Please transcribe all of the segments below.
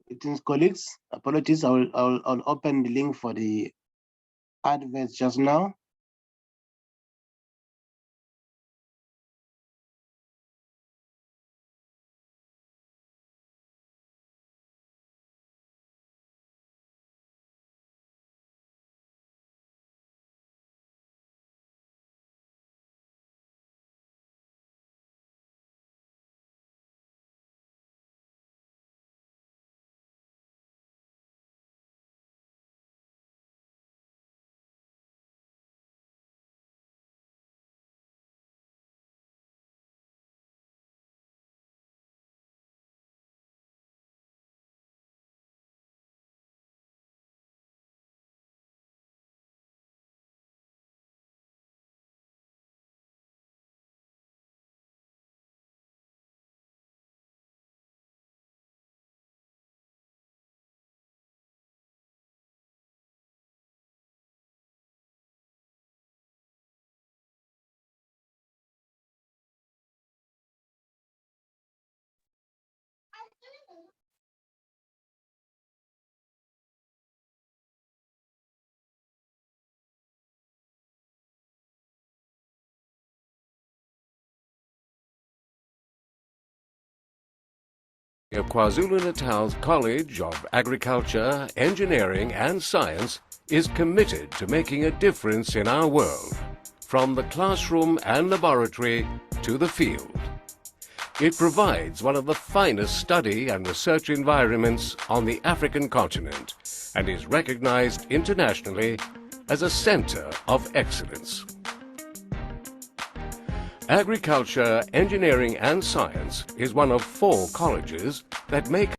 Greetings, colleagues. Apologies, I'll open the link for the adverts just now. Of KwaZulu-Natal's College of Agriculture, Engineering and Science is committed to making a difference in our world, from the classroom and laboratory to the field. It provides one of the finest study and research environments on the African continent and is recognized internationally as a center of excellence. Agriculture, Engineering and Science is one of 4 colleges that make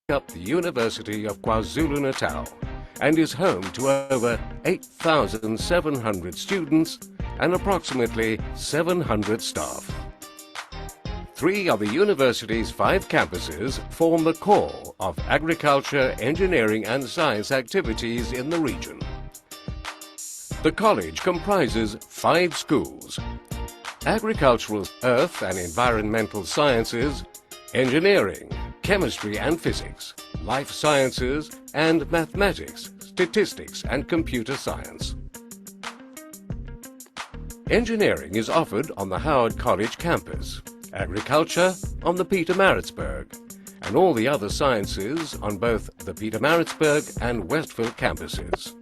up the University of KwaZulu-Natal and is home to over 8,700 students and approximately 700 staff. 3 of the university's 5 campuses form the core of agriculture, engineering and science activities in the region. The college comprises 5 schools: agricultural, earth and environmental sciences, engineering, chemistry and physics, life sciences and mathematics, statistics and computer science. Engineering is offered on the Howard College campus, agriculture on the Pietermaritzburg, and all the other sciences on both the Pietermaritzburg and Westville campuses.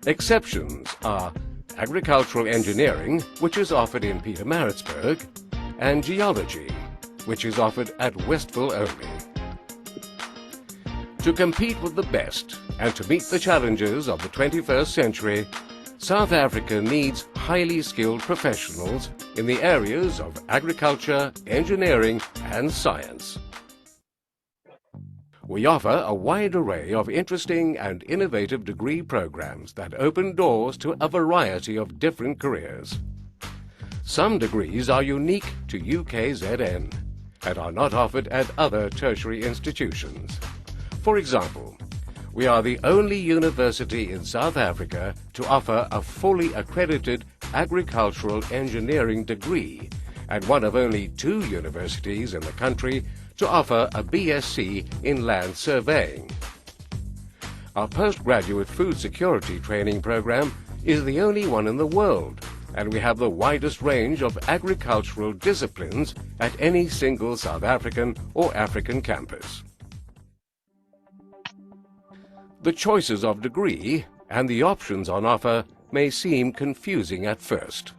Exceptions are agricultural engineering, which is offered in Pietermaritzburg, and geology, which is offered at Westville only. To compete with the best and to meet the challenges of the 21st century, South Africa needs highly skilled professionals in the areas of agriculture, engineering and science. We offer a wide array of interesting and innovative degree programs that open doors to a variety of different careers. Some degrees are unique to UKZN and are not offered at other tertiary institutions. For example, we are the only university in South Africa to offer a fully accredited agricultural engineering degree and one of only 2 universities in the country to offer a BSc in land surveying. Our postgraduate food security training program is the only one in the world, and we have the widest range of agricultural disciplines at any single South African or African campus. The choices of degree and the options on offer may seem confusing at first.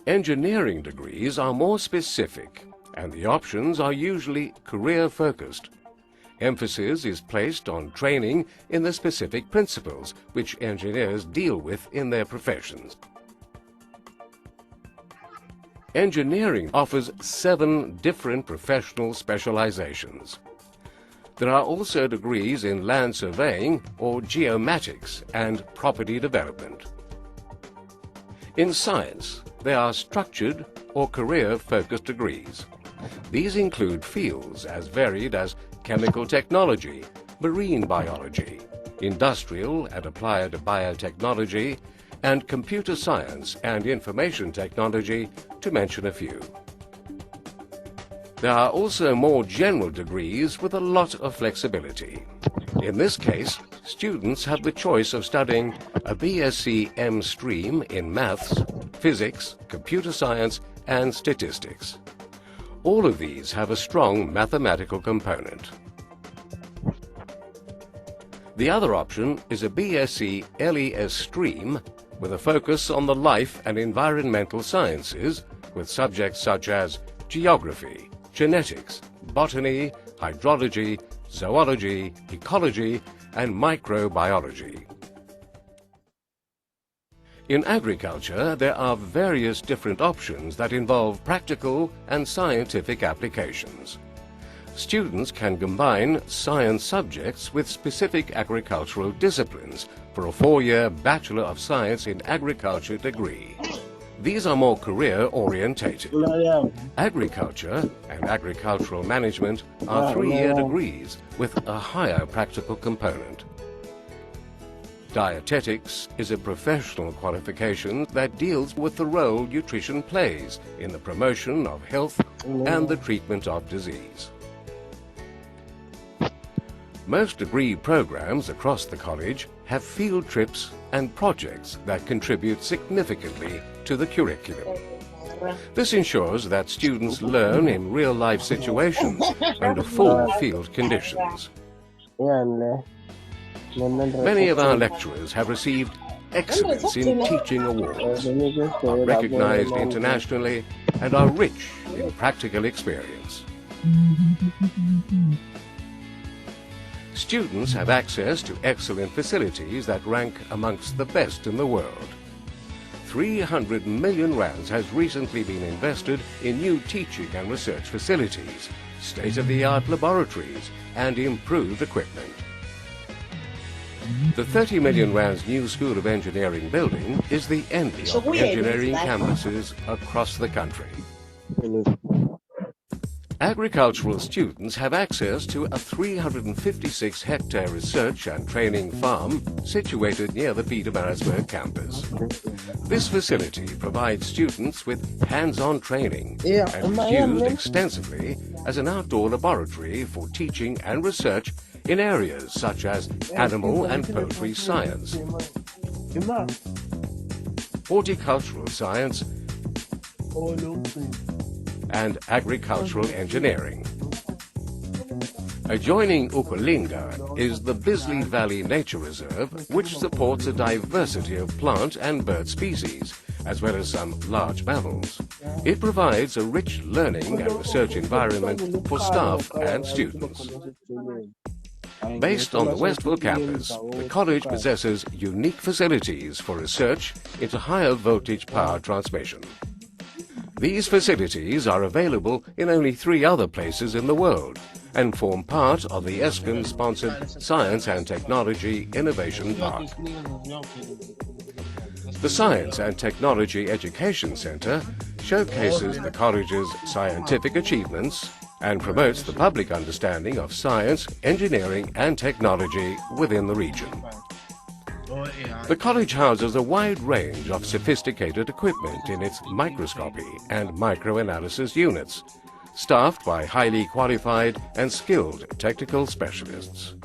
Engineering degrees are more specific, and the options are usually career-focused. Emphasis is placed on training in the specific principles which engineers deal with in their professions. Engineering offers 7 different professional specializations. There are also degrees in land surveying or geomatics and property development. In science, there are structured or career-focused degrees. These include fields as varied as chemical technology, marine biology, industrial and applied biotechnology, and computer science and information technology, to mention a few. There are also more general degrees with a lot of flexibility. In this case, students have the choice of studying a BSc M stream in maths, physics, computer science, and statistics. All of these have a strong mathematical component. The other option is a BSc LES stream with a focus on the life and environmental sciences with subjects such as geography, genetics, botany, hydrology, zoology, ecology, and microbiology. In agriculture, there are various different options that involve practical and scientific applications. Students can combine science subjects with specific agricultural disciplines for a 4-year Bachelor of Science in Agriculture degree. These are more career-orientated. Agriculture and agricultural management are 3-year degrees with a higher practical component. Dietetics is a professional qualification that deals with the role nutrition plays in the promotion of health and the treatment of disease. Most degree programs across the college have field trips and projects that contribute significantly to the curriculum. This ensures that students learn in real-life situations under full field conditions. Many of our lecturers have received Excellence in Teaching awards, are recognized internationally, and are rich in practical experience. Students have access to excellent facilities that rank amongst the best in the world. 300 million rands has recently been invested in new teaching and research facilities, state-of-the-art laboratories, and improved equipment. The 30 million rands new School of Engineering building is the envy of engineering campuses across the country. Agricultural students have access to a 356-hectare research and training farm situated near the Pietermaritzburg campus. This facility provides students with hands-on training and is used extensively as an outdoor laboratory for teaching and research in areas such as animal and poultry science, horticultural science, and agricultural engineering. Adjoining Ukulinga is the Bisley Valley Nature Reserve, which supports a diversity of plant and bird species, as well as some large mammals. It provides a rich learning and research environment for staff and students. Based on the Westville campus, the college possesses unique facilities for research into higher voltage power transmission. These facilities are available in only 3 other places in the world and form part of the ESCON-sponsored Science and Technology Innovation Park. The Science and Technology Education Center showcases the college's scientific achievements and promotes the public understanding of science, engineering, and technology within the region. The college houses a wide range of sophisticated equipment in its microscopy and microanalysis units, staffed by highly qualified and skilled technical specialists.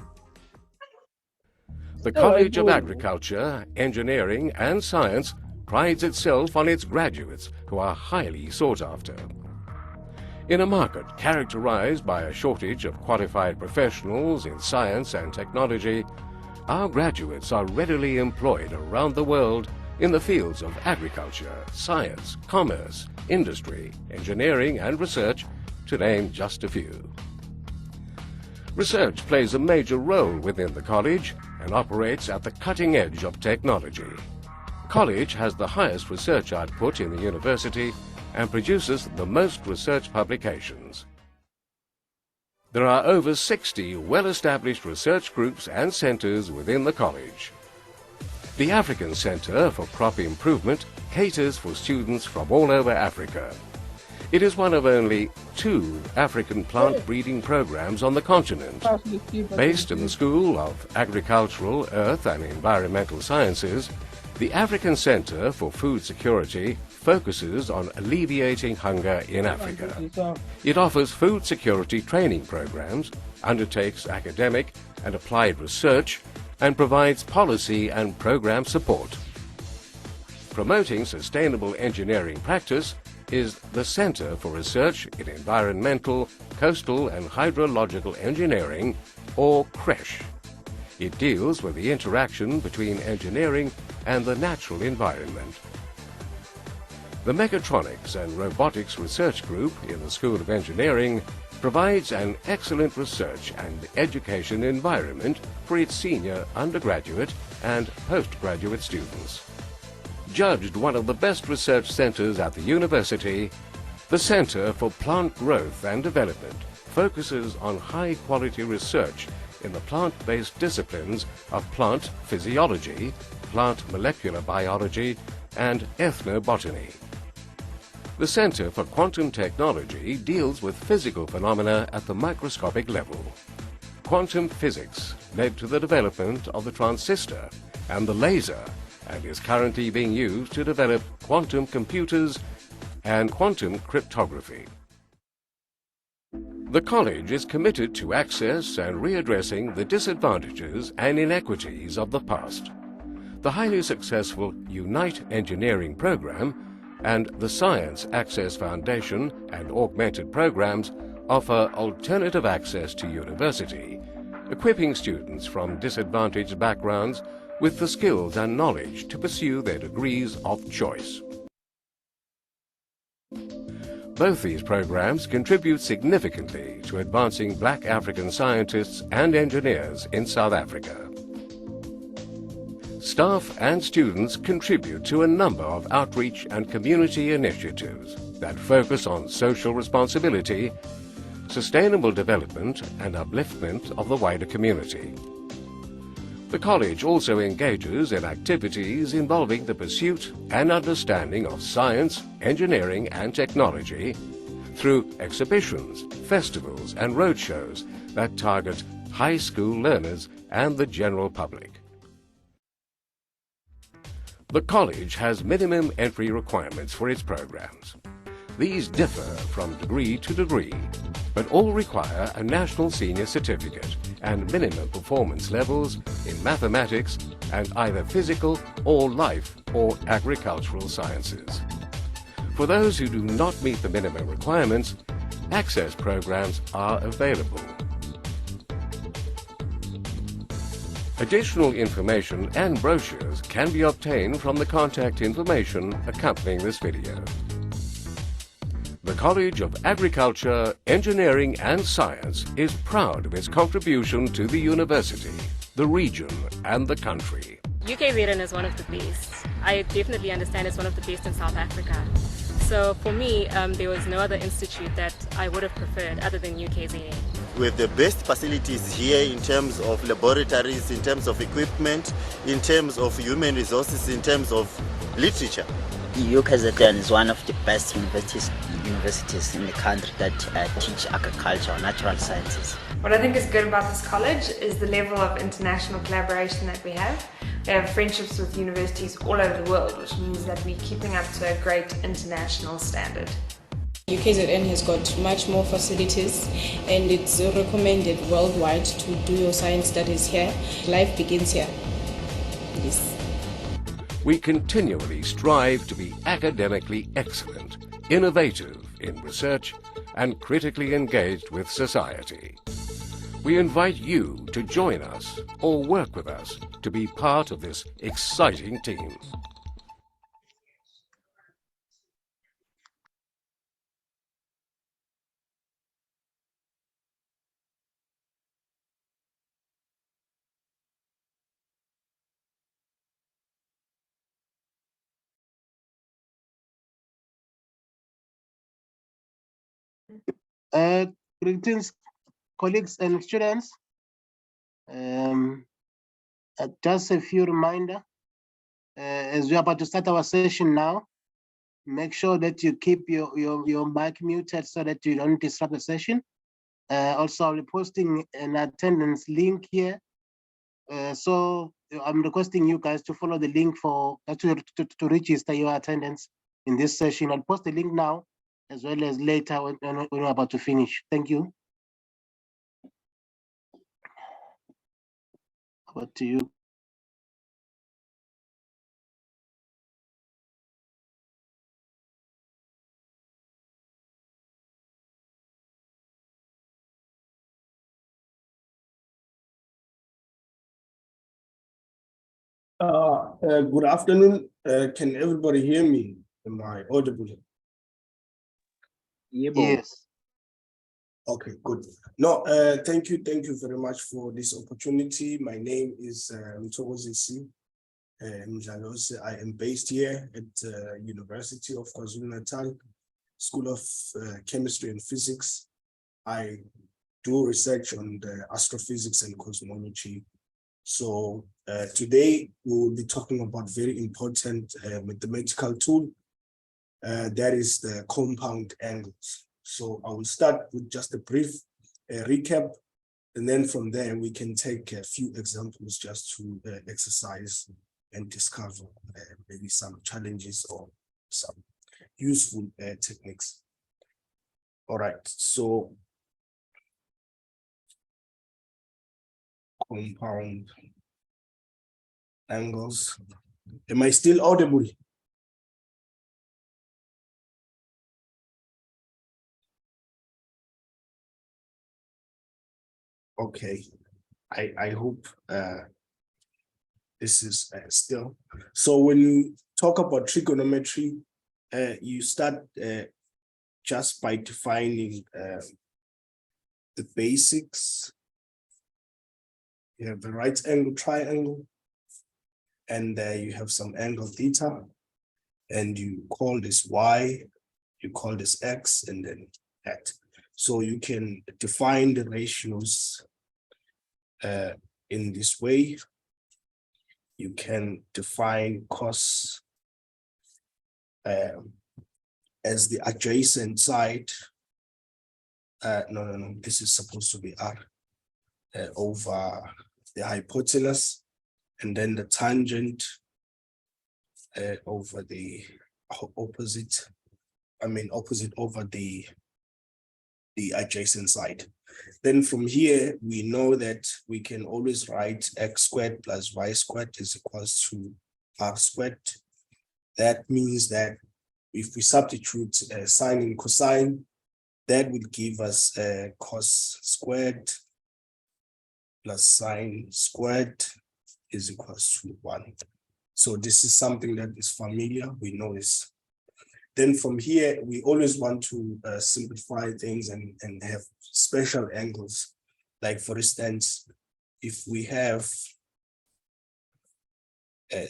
The College of Agriculture, Engineering and Science prides itself on its graduates who are highly sought after. In a market characterized by a shortage of qualified professionals in science and technology, our graduates are readily employed around the world in the fields of agriculture, science, commerce, industry, engineering and research, to name just a few. Research plays a major role within the college and operates at the cutting edge of technology. The college has the highest research output in the university and produces the most research publications. There are over 60 well-established research groups and centers within the college. The African Center for Crop Improvement caters for students from all over Africa. It is one of only 2 African plant breeding programs on the continent. Based in the School of Agricultural, Earth and Environmental Sciences, The African Center for Food Security focuses on alleviating hunger in Africa. It offers food security training programs, undertakes academic and applied research, and provides policy and program support. Promoting sustainable engineering practice is the Center for Research in Environmental, Coastal and Hydrological Engineering, or CRESH. It deals with the interaction between engineering and the natural environment. The Mechatronics and Robotics Research Group in the School of Engineering provides an excellent research and education environment for its senior undergraduate and postgraduate students. Judged one of the best research centers at the university, the Center for Plant Growth and Development focuses on high-quality research in the plant-based disciplines of plant physiology, plant molecular biology, and ethnobotany. The Center for Quantum Technology deals with physical phenomena at the microscopic level. Quantum physics led to the development of the transistor and the laser, and is currently being used to develop quantum computers and quantum cryptography. The college is committed to access and readdressing the disadvantages and inequities of the past. The highly successful Unite Engineering program and the Science Access Foundation and augmented programs offer alternative access to university, equipping students from disadvantaged backgrounds with the skills and knowledge to pursue their degrees of choice. Both these programs contribute significantly to advancing Black African scientists and engineers in South Africa. Staff and students contribute to a number of outreach and community initiatives that focus on social responsibility, sustainable development and upliftment of the wider community. The college also engages in activities involving the pursuit and understanding of science, engineering and technology through exhibitions, festivals and roadshows that target high school learners and the general public. The college has minimum entry requirements for its programs. These differ from degree to degree, but all require a national senior certificate and minimum performance levels in mathematics and either physical or life or agricultural sciences. For those who do not meet the minimum requirements, access programs are available. Additional information and brochures can be obtained from the contact information accompanying this video. The College of Agriculture, Engineering and Science is proud of its contribution to the university, the region and the country. UKZN is one of the best. I definitely understand it's one of the best in South Africa. So for me, there was no other institute that I would have preferred other than UKZN. We have the best facilities here in terms of laboratories, in terms of equipment, in terms of human resources, in terms of literature. UKZN is one of the best universities in the country that teach agriculture or natural sciences. What I think is good about this college is the level of international collaboration that we have. We have friendships with universities all over the world, which means that we're keeping up to a great international standard. UKZN has got much more facilities and it's recommended worldwide to do your science studies here. Life begins here. Yes. We continually strive to be academically excellent, innovative in research, and critically engaged with society. We invite you to join us or work with us to be part of this exciting team. Greetings, colleagues and students. Just a few reminder, as we're about to start our session now, make sure that you keep your mic muted so that you don't disrupt the session. Also, I'll be posting an attendance link here. So I'm requesting you guys to follow the link for to register your attendance in this session. I'll post the link now as well as later when we're about to finish. Thank you. Over to you. Good afternoon. Can everybody hear me? Am I audible? Yes. Okay, good. No, thank you very much for this opportunity. My name is Mthokozisi Mdlalose. I am based here at University of KwaZulu-Natal, School of Chemistry and Physics. I do research on the astrophysics and cosmology. So today we will be talking about very important mathematical tool, that is the compound angles. So I will start with just a brief recap, and then from there we can take a few examples just to exercise and discover maybe some challenges or some useful techniques. All right, so compound angles. Am I still audible? Okay, I hope this is still. So when you talk about trigonometry, you start just by defining the basics. You have the right angle triangle, and you have some angle theta, and you call this y, you call this x, and then that. So you can define the ratios in this way. You can define cos as the adjacent side. No, this is supposed to be r over the hypotenuse, and then the tangent over the opposite over the adjacent side. Then from here, we know that we can always write x squared plus y squared is equals to r squared. That means that if we substitute sine and cosine, that will give us cos squared plus sine squared is equals to 1. So this is something that is familiar, we know this. Then from here, we always want to simplify things and have special angles. Like for instance, if we have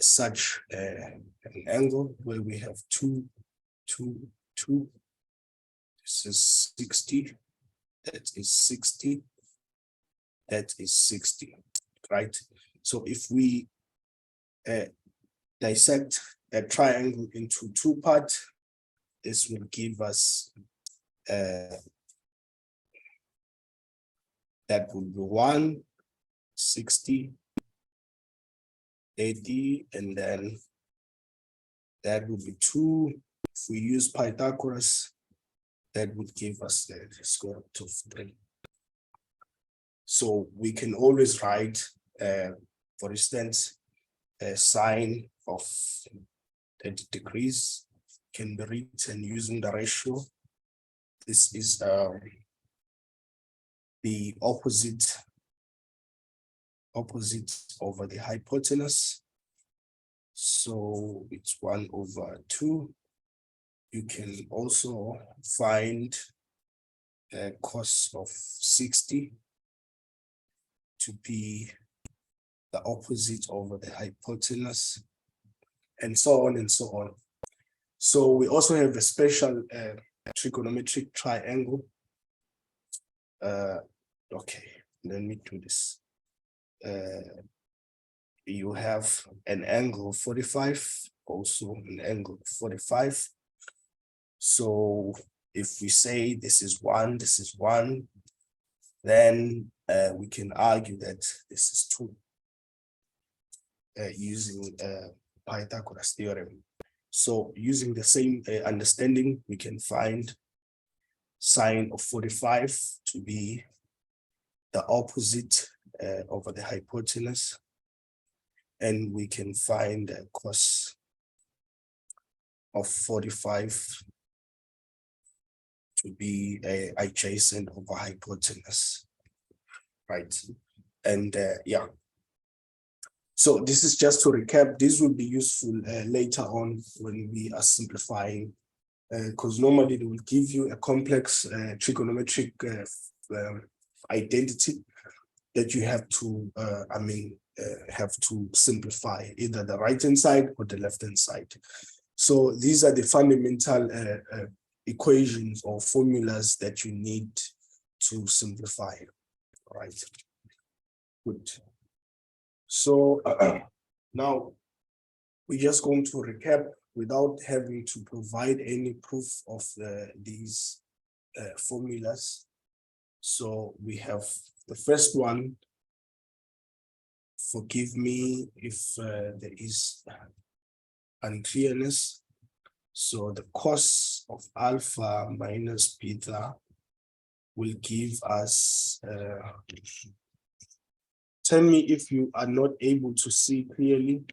such an angle where we have 2, this is 60, that is 60, that is 60, right? So if we dissect that triangle into 2 parts, this will give us that will be 1, 60, 80, and then that will be 2. If we use Pythagoras, that would give us the square root of 3. So we can always write, for instance, a sine of 30 degrees can be written using the ratio. This is the opposite over the hypotenuse. So it's 1/2. You can also find cos of 60 to be the opposite over the hypotenuse, and so on and so on. So we also have a special trigonometric triangle. Okay, let me do this. You have an angle 45, also an angle 45. So if we say this is 1, this is 1, then we can argue that this is 2. using Pythagoras theorem. So using the same understanding, we can find sine of 45 to be the opposite over the hypotenuse. And we can find cos of 45 to be adjacent over hypotenuse, right? And yeah. So this is just to recap. This will be useful later on when we are simplifying, because normally they will give you a complex trigonometric identity that you have to, have to simplify either the right-hand side or the left-hand side. So these are the fundamental equations or formulas that you need to simplify, right? Good. So now we're just going to recap without having to provide any proof of these formulas. So we have the first one. Forgive me if there is unclearness. So the cos of alpha minus beta will give us, tell me if you are not able to see clearly.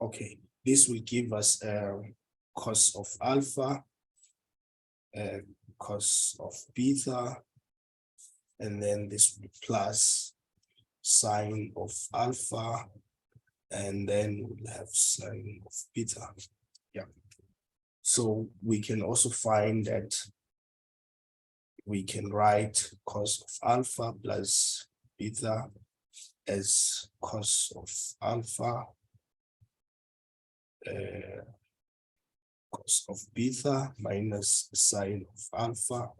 Okay, this will give us cos of alpha, cos of beta, and then this will be plus sine of alpha, and then we'll have sine of beta. Yeah. So we can also find that we can write cos of alpha plus beta as cos of alpha, cos of beta minus sine of alpha,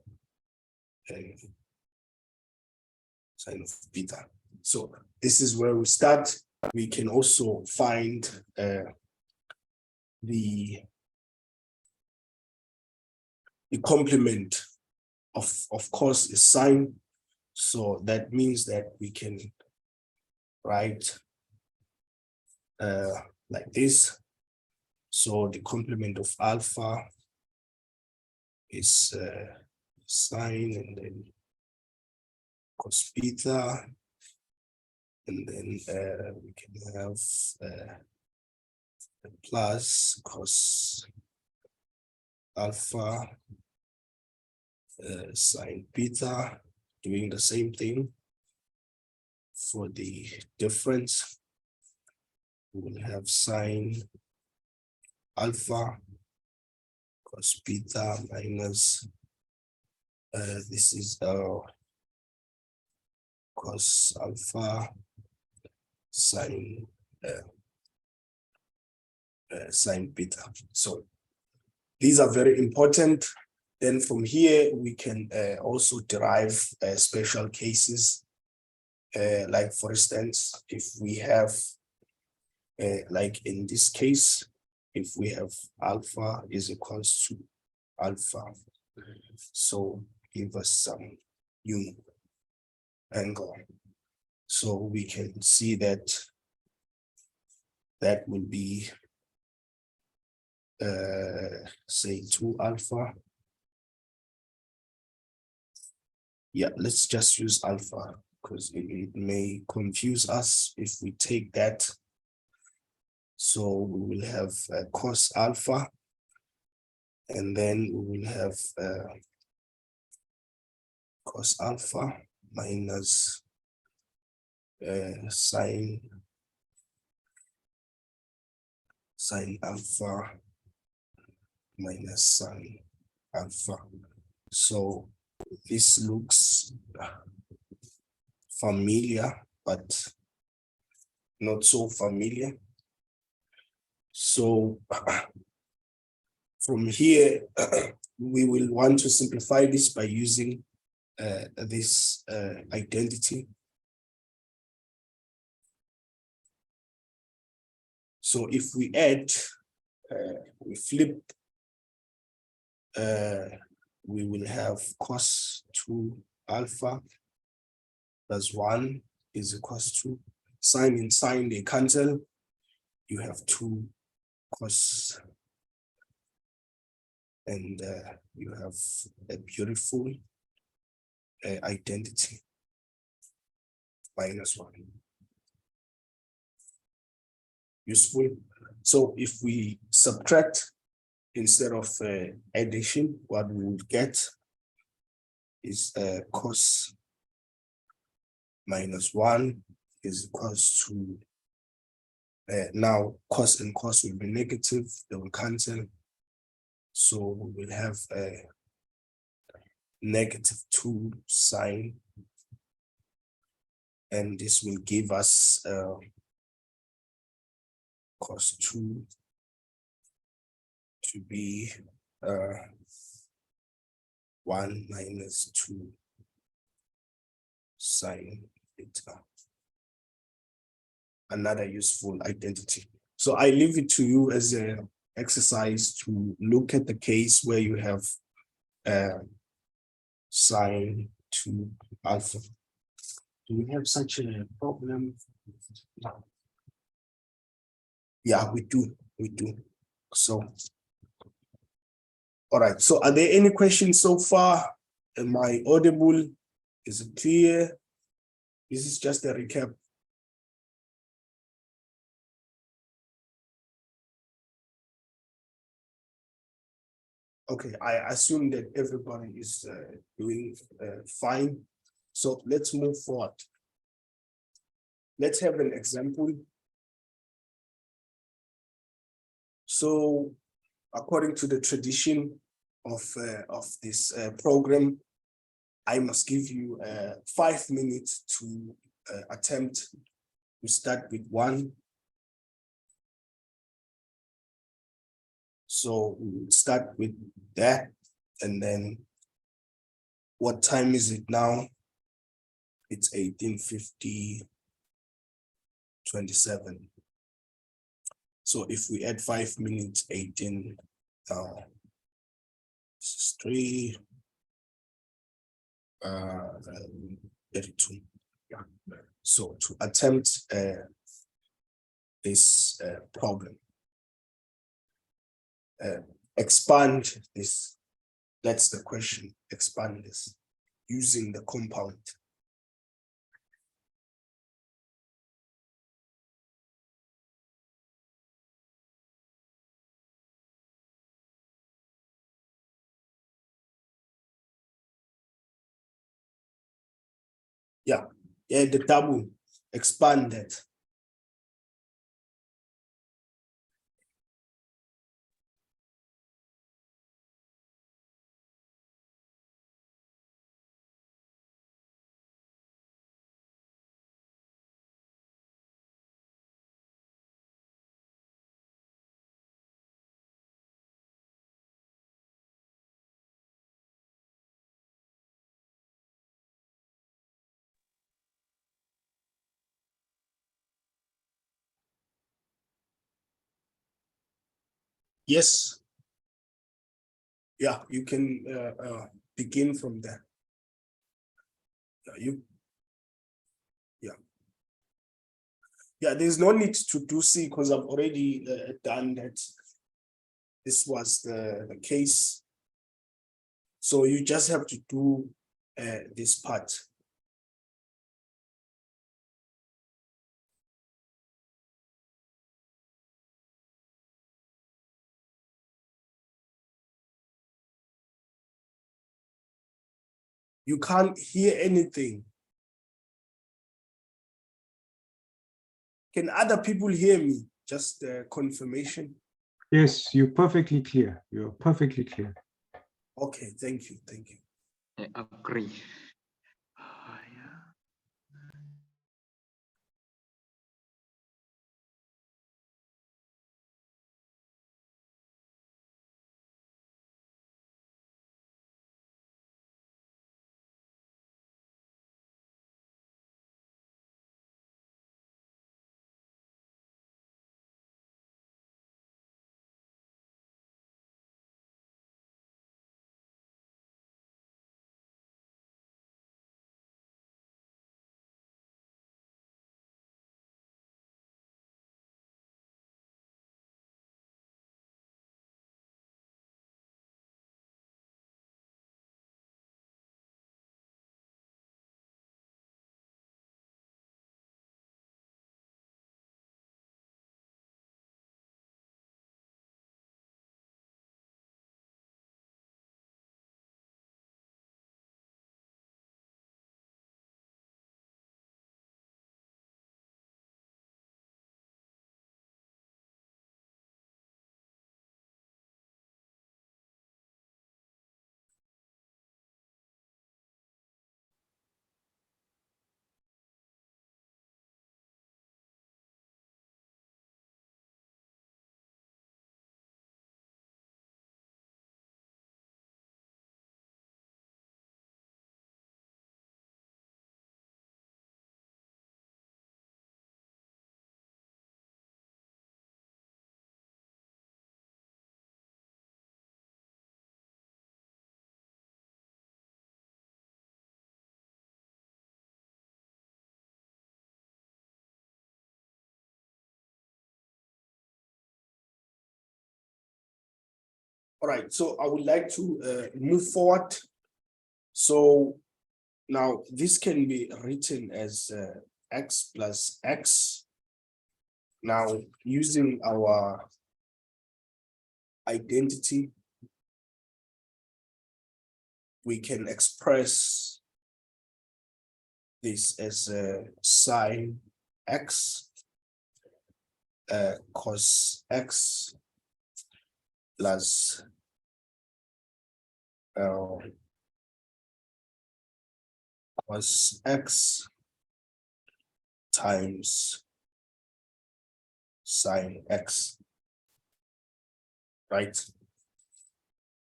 and sine of beta. So this is where we start. We can also find the complement of course is sine. So that means that we can write like this. So the complement of alpha is sine, and then cos beta, and then we can have plus cos alpha sine beta, doing the same thing for the difference. We will have sine alpha cos beta minus this is cos alpha sine sine beta. So these are very important. Then from here we can also derive special cases, like for instance, if we have like in this case, if we have alpha is equals to alpha, so give us some unit angle. So we can see that that will be say 2 alpha. Yeah, let's just use alpha because it may confuse us if we take that. So we will have cos alpha, and then we will have cos alpha minus sine alpha minus sine alpha. So this looks familiar, but not so familiar. So from here, we will want to simplify this by using this identity. So if we add, we flip, we will have cos 2 alpha plus 1 is equals to sine and sine, they cancel. You have 2 cos, and you have a beautiful identity, minus 1. Useful. So if we subtract instead of addition, what we will get is cos minus 1 is equals to, now cos and cos will be negative, they will cancel. So we will have a negative 2 sine, and this will give us cos 2 to be 1 minus 2 sine theta. Another useful identity. So I leave it to you as an exercise to look at the case where you have sine 2 alpha. Do we have such a problem? Yeah, we do. So, all right. So are there any questions so far? Am I audible? Is it clear? This is just a recap. Okay, I assume that everybody is doing fine. So let's move forward. Let's have an example. So according to the tradition of this program, I must give you 5 minutes to attempt to start with 1. So we'll start with that, and then what time is it now? It's 18:27. So if we add 5 minutes, 18, this is 3, 32. Yeah. So to attempt this problem, expand this. That's the question. Expand this using the compound. Yeah, the double, expand that. Yes. Yeah, you can begin from there. Yeah, there's no need to do C because I've already done that. This was the case. So you just have to do this part. You can't hear anything. Can other people hear me? Just confirmation. Yes, you're perfectly clear. You're perfectly clear. Okay, thank you. Thank you. I agree. All right, so I would like to move forward. So now this can be written as x plus x. Now using our identity, we can express this as sine x, cos x plus cos x times sine x, right?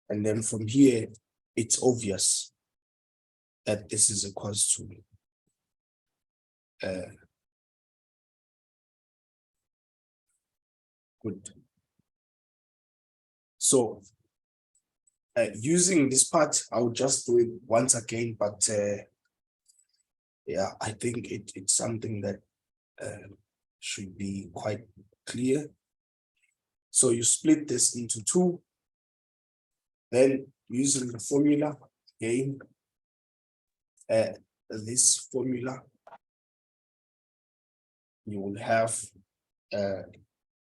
And then from here, it's obvious that this is equals to good. So using this part, I'll just do it once again, but yeah, I think it's something that should be quite clear. So you split this into two, then using the formula again, this formula, you will have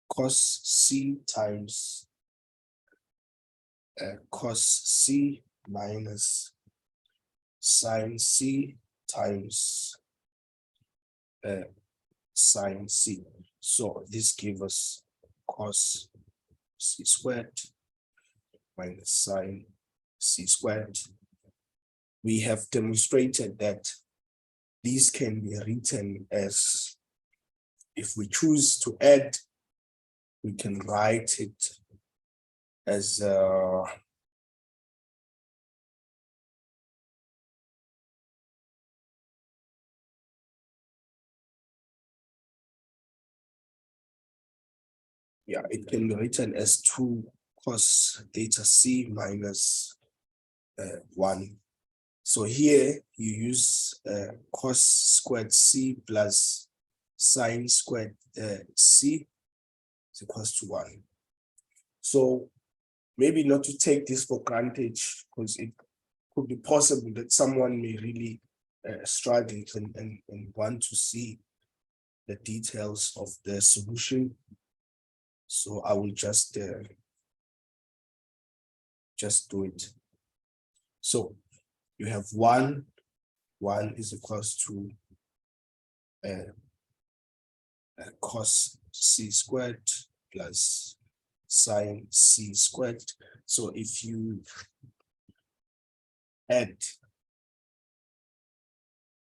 cos C times cos C minus sine C times sine C. So this gives us cos C squared minus sine C squared. We have demonstrated that these can be written as, if we choose to add, we can write it as yeah, it can be written as 2 cos theta C minus 1. So here you use cos squared C plus sine squared C is equals to 1. So maybe not to take this for granted, because it could be possible that someone may really struggle and want to see the details of the solution. So I will just do it. So you have 1 is equals to cos C squared plus sine C squared. So if you add,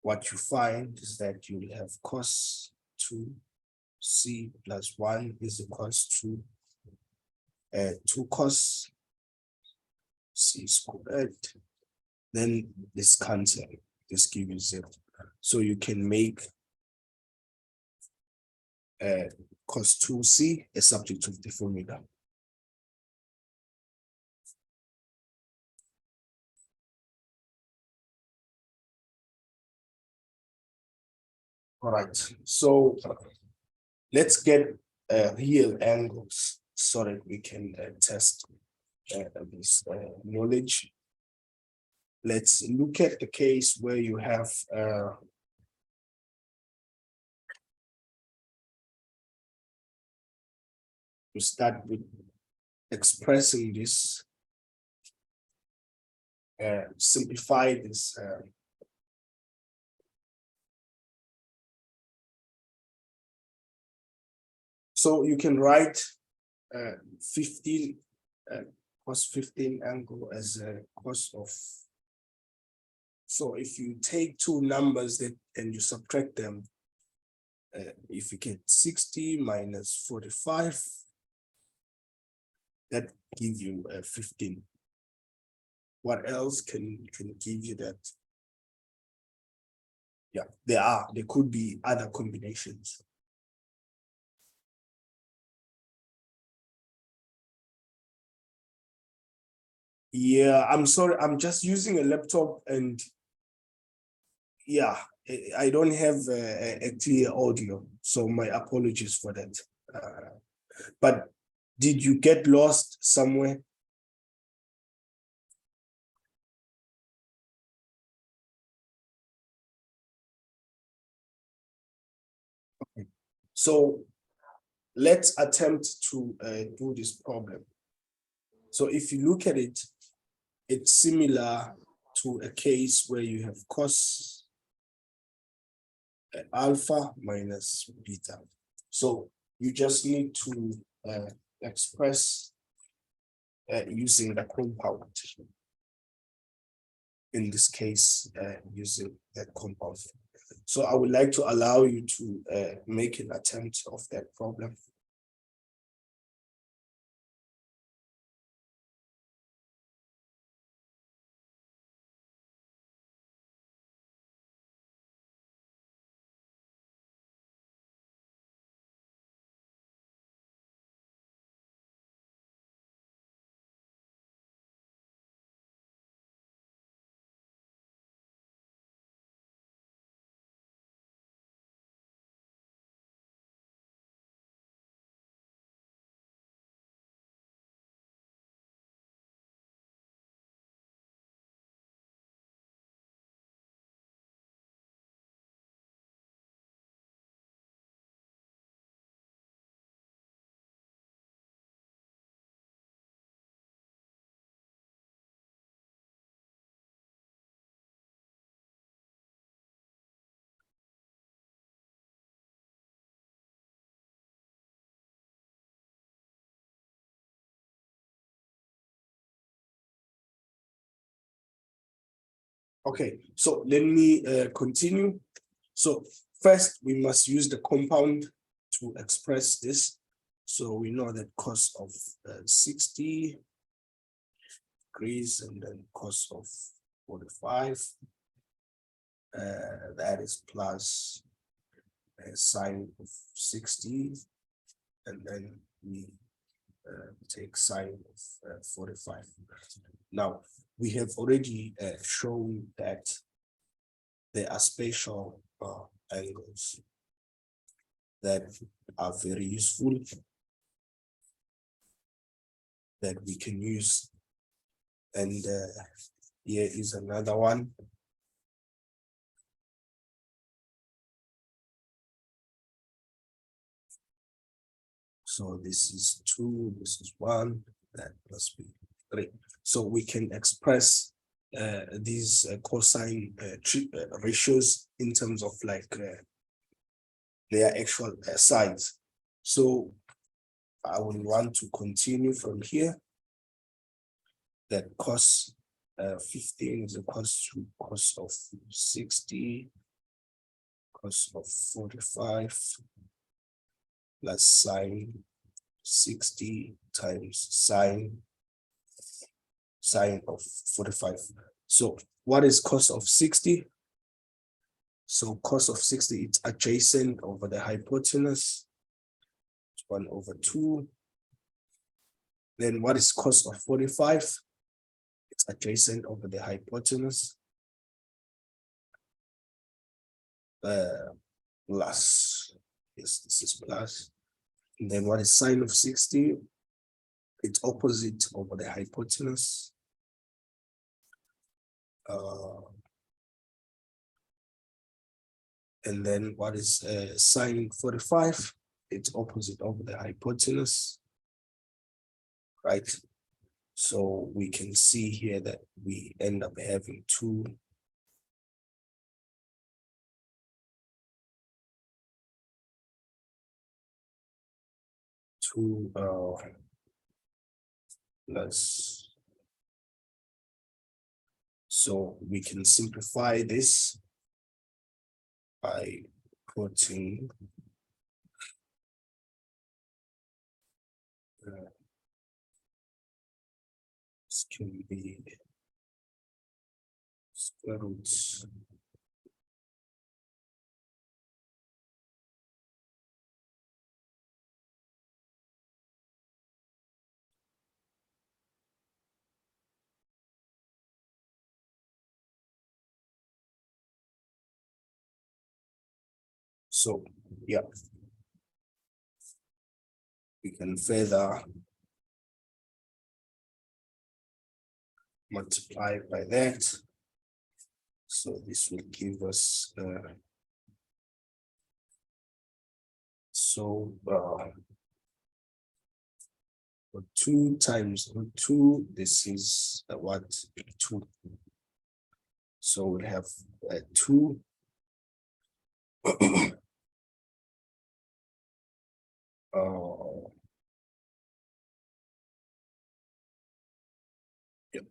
what you find is that you will have cos 2C plus 1 is equals to 2 cos C squared. Then this cancel, this gives you 0. So you can make cos 2C a subject of the formula. All right, so let's get real angles so that we can test this knowledge. Let's look at the case where you have to start with expressing this, simplify this so you can write 15 cos 15 angle as a cos of. So if you take two numbers that and you subtract them, if you get 60 minus 45, that gives you 15. What else can give you that? Yeah, there could be other combinations. Yeah, I'm sorry, I'm just using a laptop and yeah, I don't have a clear audio, so my apologies for that. But did you get lost somewhere? So let's attempt to do this problem. So if you look at it, it's similar to a case where you have cos alpha minus beta. So you just need to express using the compound. In this case, using that compound. So I would like to allow you to make an attempt of that problem. Okay, so let me continue. So first, we must use the compound to express this. So we know that cos of 60 degrees and then cos of 45. That is plus sine of 60. And then we take sine of 45. Now, we have already shown that there are spatial angles that are very useful that we can use. And here is another one. So this is 2, this is 1, that must be 3. So we can express these cosine ratios in terms of like their actual sides. So I will want to continue from here. That cos 15 is equal to cos of 60, cos of 45, plus sine 60 times sine of 45. So what is cos of 60? So cos of 60, it's adjacent over the hypotenuse. It's 1/2. Then what is cos of 45? It's adjacent over the hypotenuse. Plus, yes, this is plus. And then what is sine of 60? It's opposite over the hypotenuse. And then what is sine 45? It's opposite over the hypotenuse, right? So we can see here that we end up having two plus. So we can simplify this by putting this can be square roots . So, yeah, we can further multiply by that. So this will give us So for 2 times root 2, this is what? 2. So we have 2. Yep.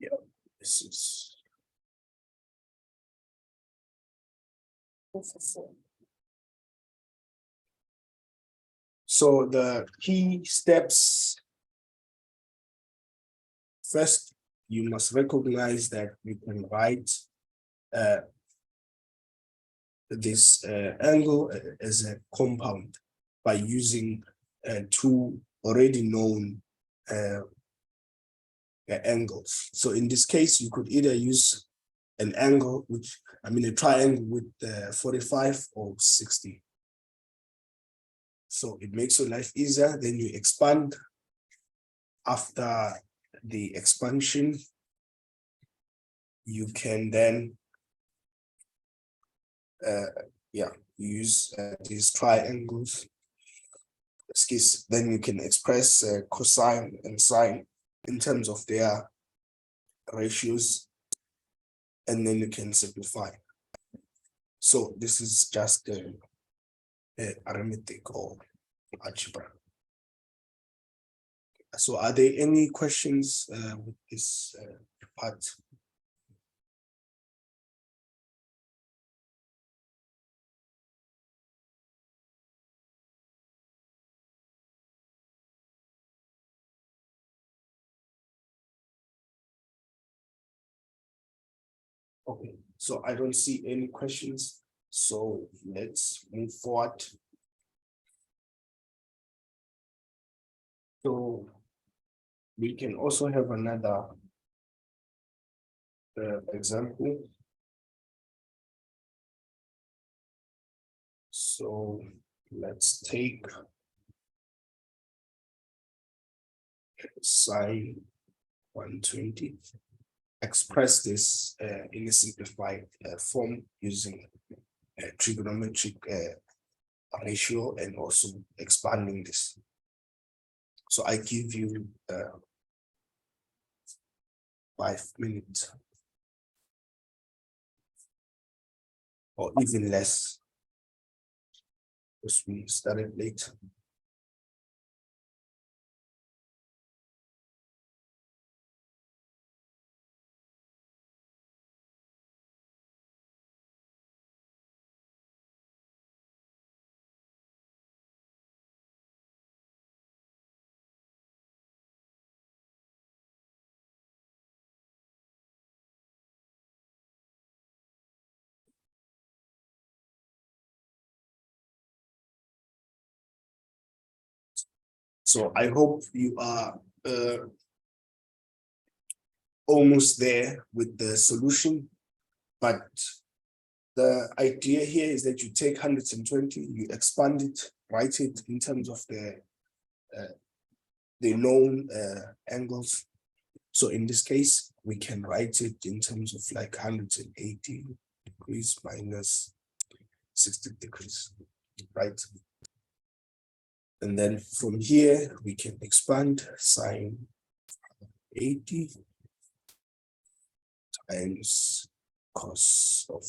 Yeah, this is 4 for 4. So the key steps, first, you must recognize that you can write this angle as a compound by using 2 already known angles. So in this case, you could either use an angle, a triangle with 45 or 60. So it makes your life easier. Then you expand. After the expansion, you can then use these triangles. Then you can express cosine and sine in terms of their ratios, and then you can simplify. So this is just arithmetic or algebra. So are there any questions with this part? Okay, so I don't see any questions. So let's move forward. So we can also have another example. So let's take sine 120. Express this in a simplified form using trigonometric ratio and also expanding this. So I give you 5 minutes or even less because we started late. So I hope you are almost there with the solution, but the idea here is that you take 120, you expand it, write it in terms of the known angles. So in this case, we can write it in terms of like 180 degrees minus 60 degrees, right? And then from here, we can expand sine 80 times cos of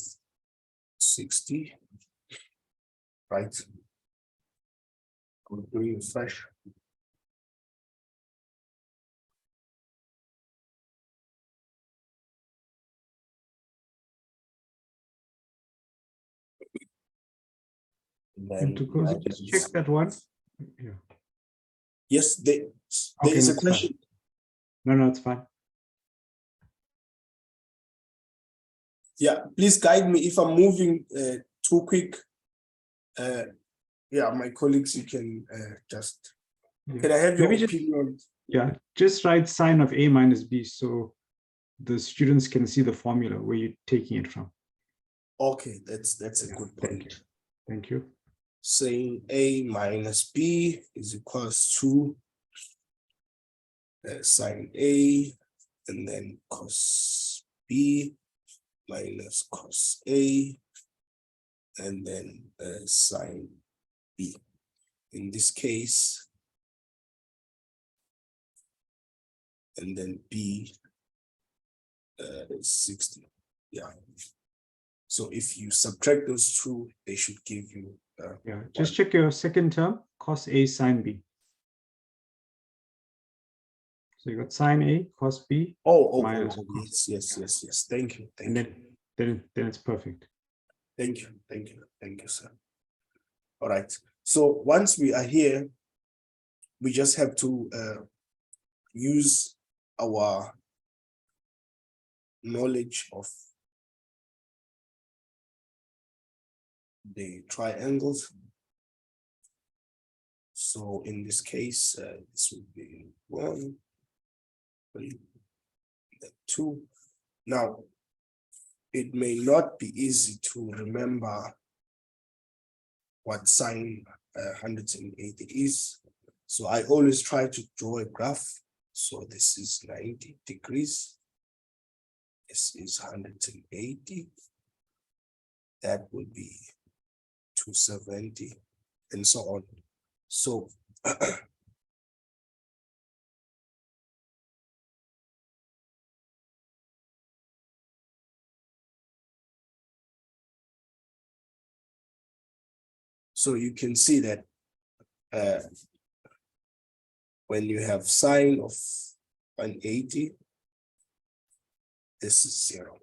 60, right? I'm doing it fresh. And to go just check that one. Yeah. Yes, there is a question. No, it's fine. Yeah, please guide me if I'm moving too quick. Yeah, my colleagues, you can just. Yeah. Can I have your Maybe opinion? just write sine of A minus B so the students can see the formula where you're taking it from. Okay, that's a good point. Thank you. Saying A minus B is equals to sine A and then cos B minus cos A, and then sine B. In this case, and then B is 60. Yeah. So if you subtract those two, they should give you. Yeah, just check your second term, cos A sine B. So you got sine A, cos B. Minus cos. Yes. Thank you. And then it's perfect. Thank you, sir. All right. So once we are here, we just have to use our knowledge of the triangles. So in this case, this would be 1, 3, 2. Now, it may not be easy to remember what sine 180 is. So I always try to draw a graph. So this is 90 degrees. This is 180. That would be 270 and so on. So so you can see that when you have sine of 180, this is 0.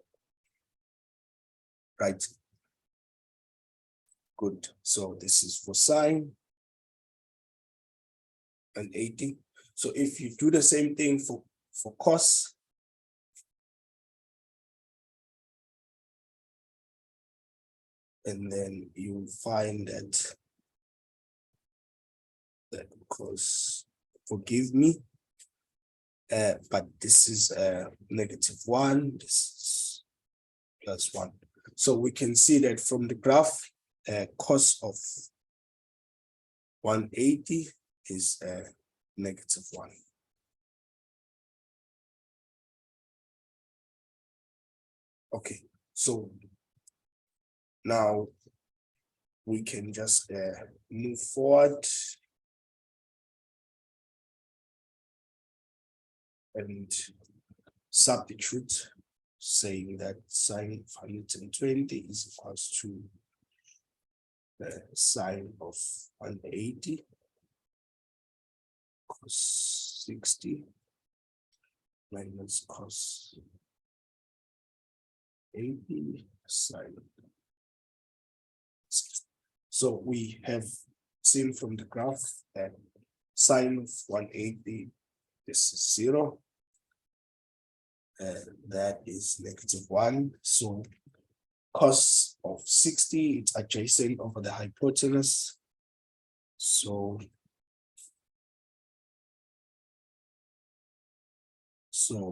Right? Good. So this is for sine 180. So if you do the same thing for cos, and then you find that cos, forgive me, but this is -1, this is +1. So we can see that from the graph, cos of 180 is -1. Okay, so now we can just move forward and substitute, saying that sine of 120 is equals to sine of 180 cos 60 minus cos 80 sine. So we have seen from the graph that sine of 180, this is 0. That is -1. So cos of 60, it's adjacent over the hypotenuse. So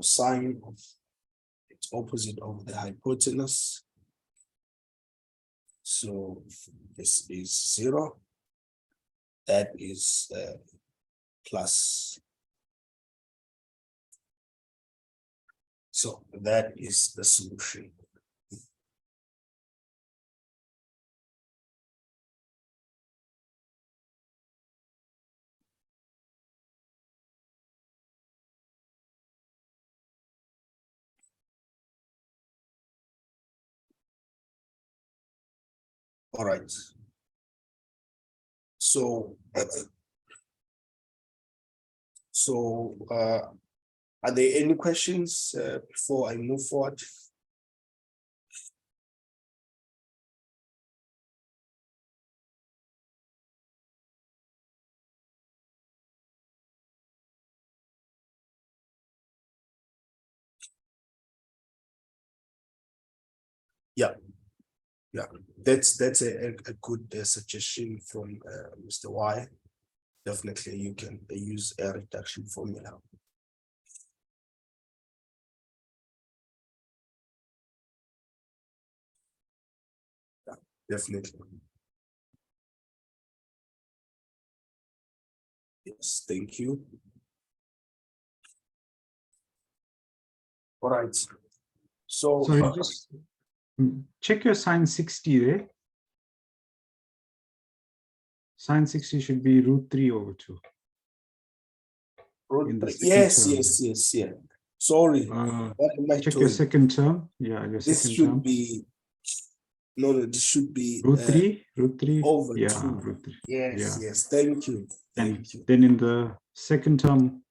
sine of it's opposite over the hypotenuse. So this is 0. That is plus. So that is the solution. All right. So are there any questions before I move forward? Yeah, that's a good suggestion from Mr. Y. Definitely, you can use a reduction formula. Yeah, definitely. Yes, thank you. All right. So Check your sine 60 there. Sine 60 should be √3/2. In the second Yes, term. yes, yeah. Sorry. What am I Check doing? your second term. Yeah, your This second should term. be no, this should be √3. over Yeah, 2. √3. Yes, Yeah. yes. Thank you. And Thank you. then in the second term,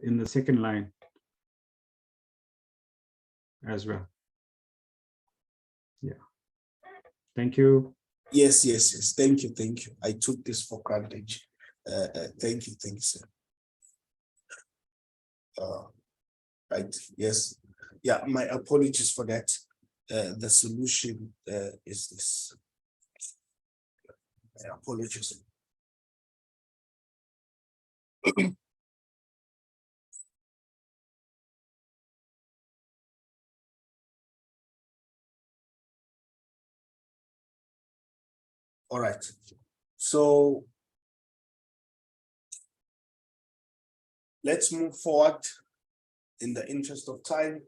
in the second line as well. Yeah. Thank you. Yes, yes, yes. Thank you, thank you. I took this for granted. Thank you, sir. Right. Yes. Yeah. My apologies for that. The solution is this. My apologies. All right. So let's move forward in the interest of time.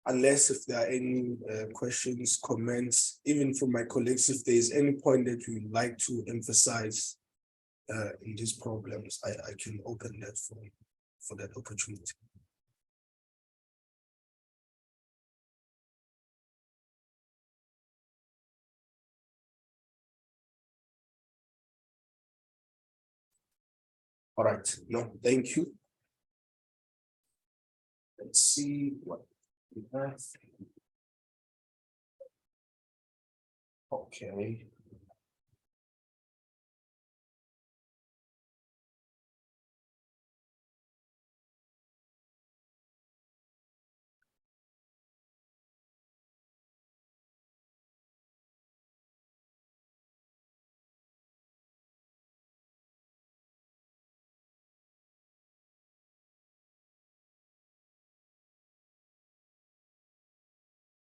Unless if there are any questions, comments, even from my colleagues, if there is any point that you would like to emphasize in these problems, I can open that for that opportunity. All right, no, thank you. Let's see what we have. Okay.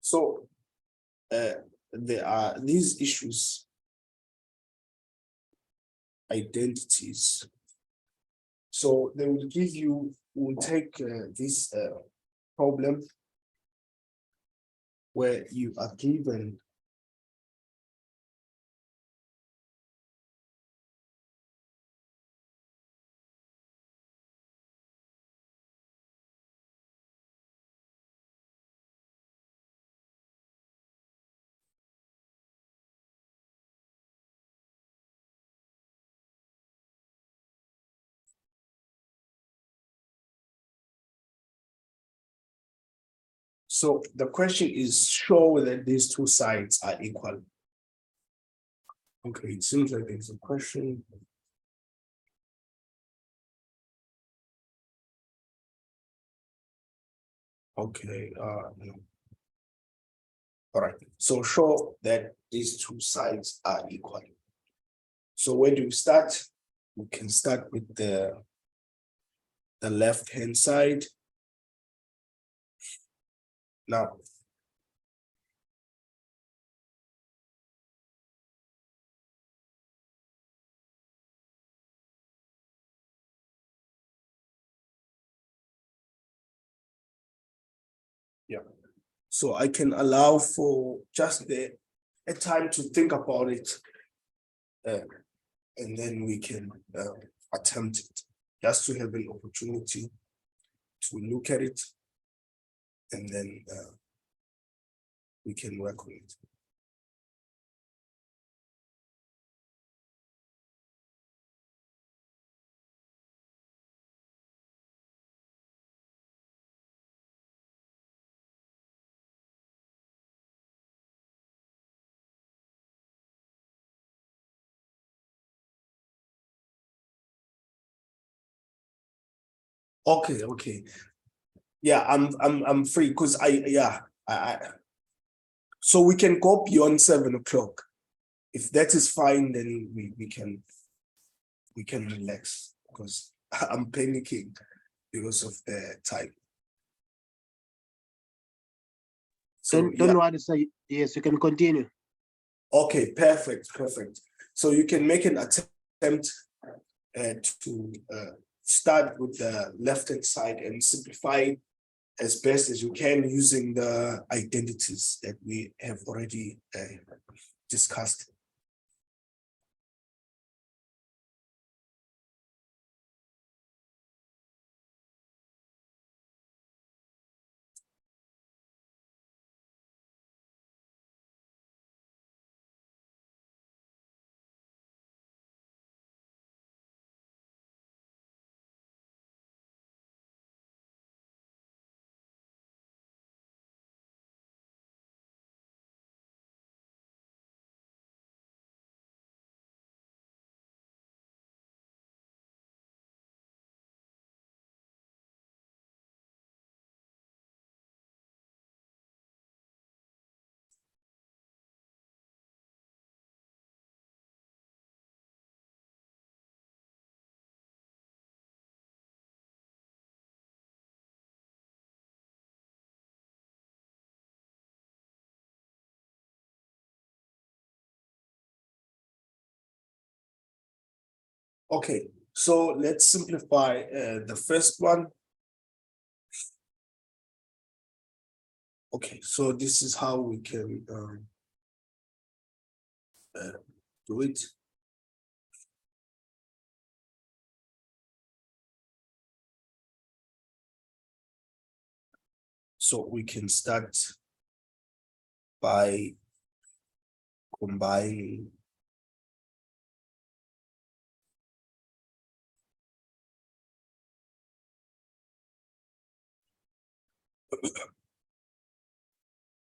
So there are these issues, identities. So they will give you, will take this problem where you are given so the question is, show that these two sides are equal. Okay, it seems like there's a question. Okay, no. All right, so show that these two sides are equal. So where do we start? We can start with the left-hand side. Now, yeah, so I can allow for just a time to think about it, and then we can attempt it, just to have an opportunity to look at it, and then we can work on it. Okay. Yeah, I'm free because I so we can go beyond 7 o'clock. If that is fine, then we can relax, because I'm panicking because of the time. So Don't worry, sir. Yes, you can continue. okay, perfect. So you can make an attempt to start with the left-hand side and simplify as best as you can using the identities that we have already discussed. Okay, so let's simplify the first one. Okay, so this is how we can do it. So we can start by combining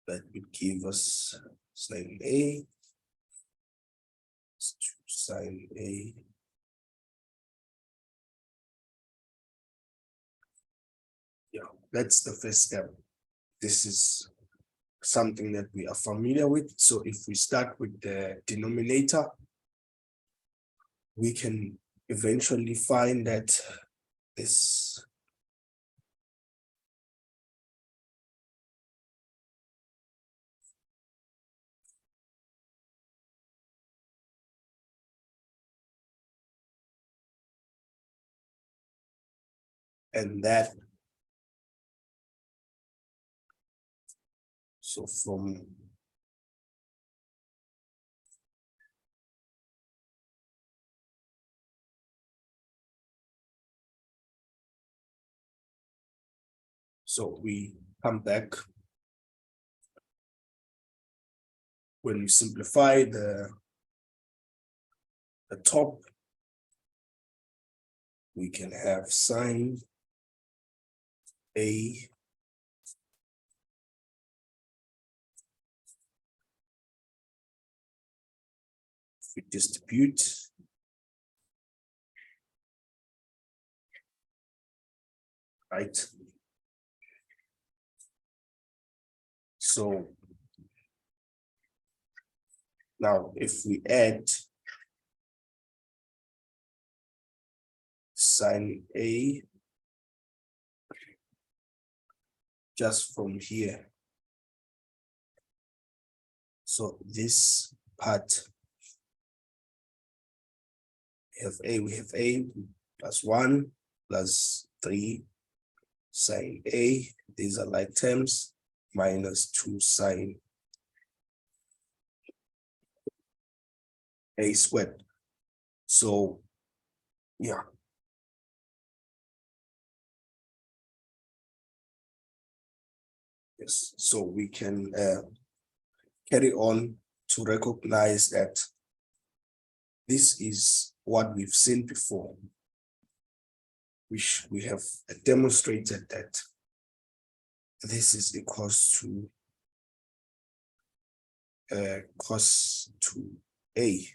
that would give us sine A, sine A. Yeah, that's the first step. This is something that we are familiar with. So if we start with the denominator, we can eventually find that this and that. So from so we come back when we simplify the top, we can have sine A if we distribute right. So now if we add sine A just from here, so this part we have A plus 1 plus 3 sine A, these are like terms, minus 2 sine A squared. So yeah, yes, so we can carry on to recognize that this is what we've seen before, which we have demonstrated that this is equals to cos 2A.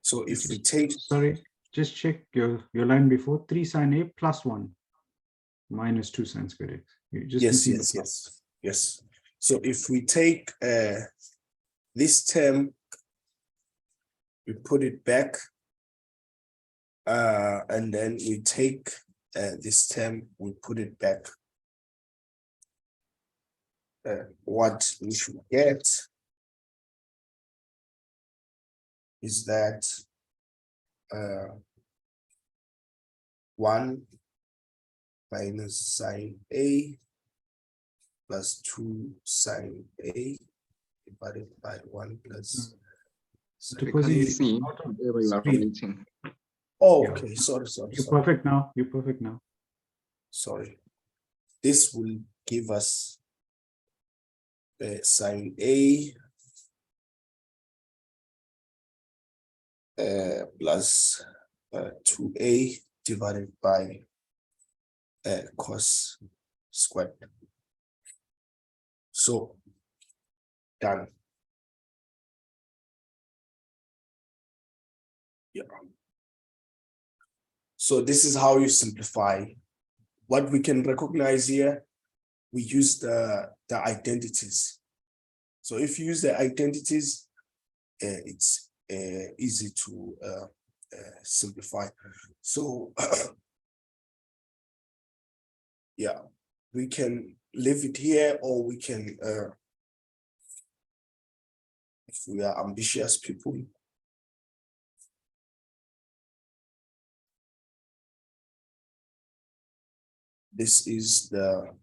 So if we take, sorry, just check your line before, 3 sine A plus 1 minus 2 sine squared x. You just yes. So if we take this term, we put it back, and then we take this term, we put it back. What we should get is that 1 minus sine A plus 2 sine A divided by 1 plus I can't see where you are writing. Oh, Yeah. okay. Sorry. You're perfect now. You're perfect now. Sorry. This will give us sine A plus 2A divided by cos squared. So done. Yeah. So this is how you simplify. What we can recognize here, we use the identities. So if you use the identities, it's easy to simplify. So yeah, we can leave it here, or we can, if we are ambitious people, this is the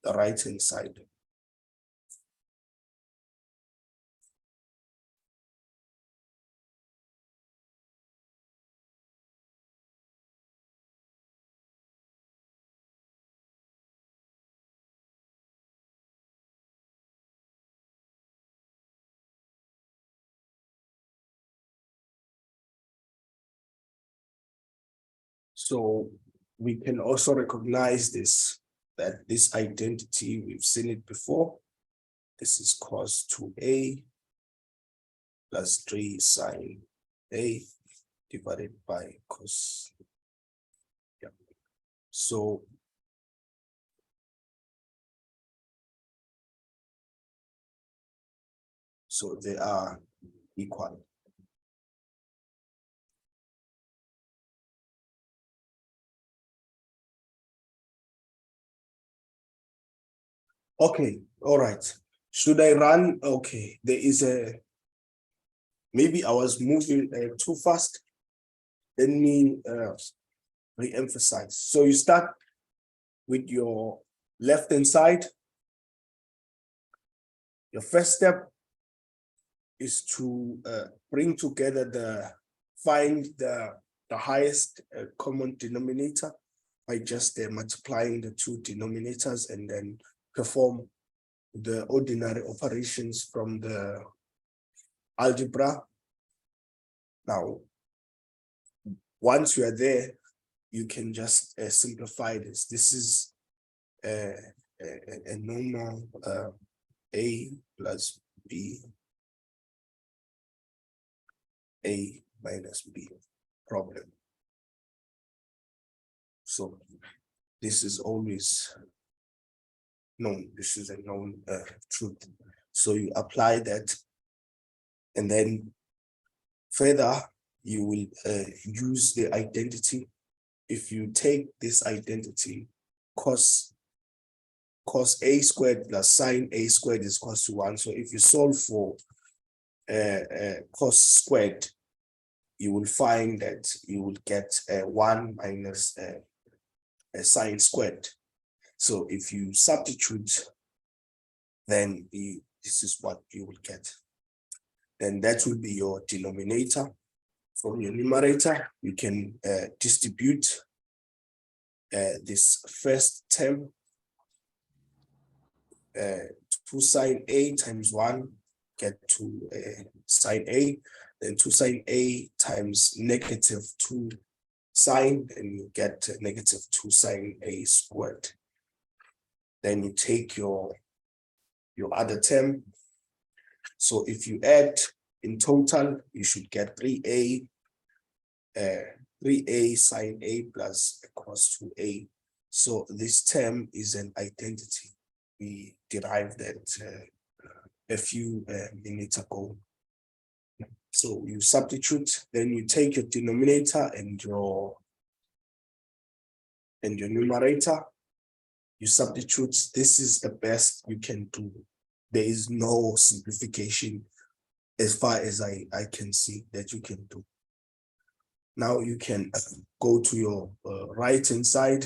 right hand side. So we can also recognize this, that this identity, we've seen it before. This is cos 2A plus 3 sine A divided by cos. Yeah. So they are equal. Okay, all right. Should I run? Okay, there is maybe I was moving too fast. Let me re-emphasize. So you start with your left hand side. Your first step is to bring together find the highest common denominator by just multiplying the two denominators and then perform the ordinary operations from the algebra. Now, once you are there, you can just simplify this. This is a normal A plus B, A minus B problem. So this is always known. This is a known truth. So you apply that, and then further you will use the identity. If you take this identity, cos A squared plus sine A squared is equal to 1. So if you solve for cos squared, you will find that you will get 1 minus sine squared. So if you substitute, then this is what you will get. Then that will be your denominator. From your numerator, you can distribute this first term, 2 sine A times 1, get to sine A, then 2 sine A times negative 2 sine, and you get negative 2 sine A squared. Then you take your other term. So if you add in total, you should get 3A sine A plus cos 2A. So this term is an identity. We derived that a few minutes ago. So you substitute, then you take your denominator and your numerator. You substitute. This is the best you can do. There is no simplification as far as I can see that you can do. Now you can go to your right hand side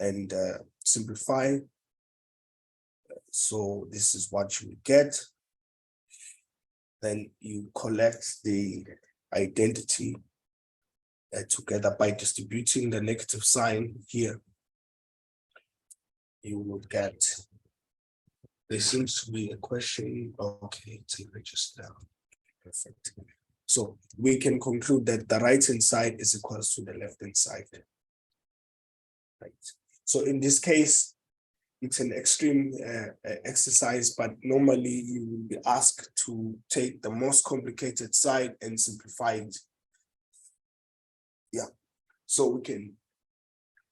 and simplify. So this is what you get. Then you collect the identity together by distributing the negative sign here. You will get, there seems to be a question. Okay, it's a register. Perfect. So we can conclude that the right hand side is equals to the left hand side. Right. So in this case, it's an extreme exercise, but normally you will be asked to take the most complicated side and simplify it. Yeah. So we can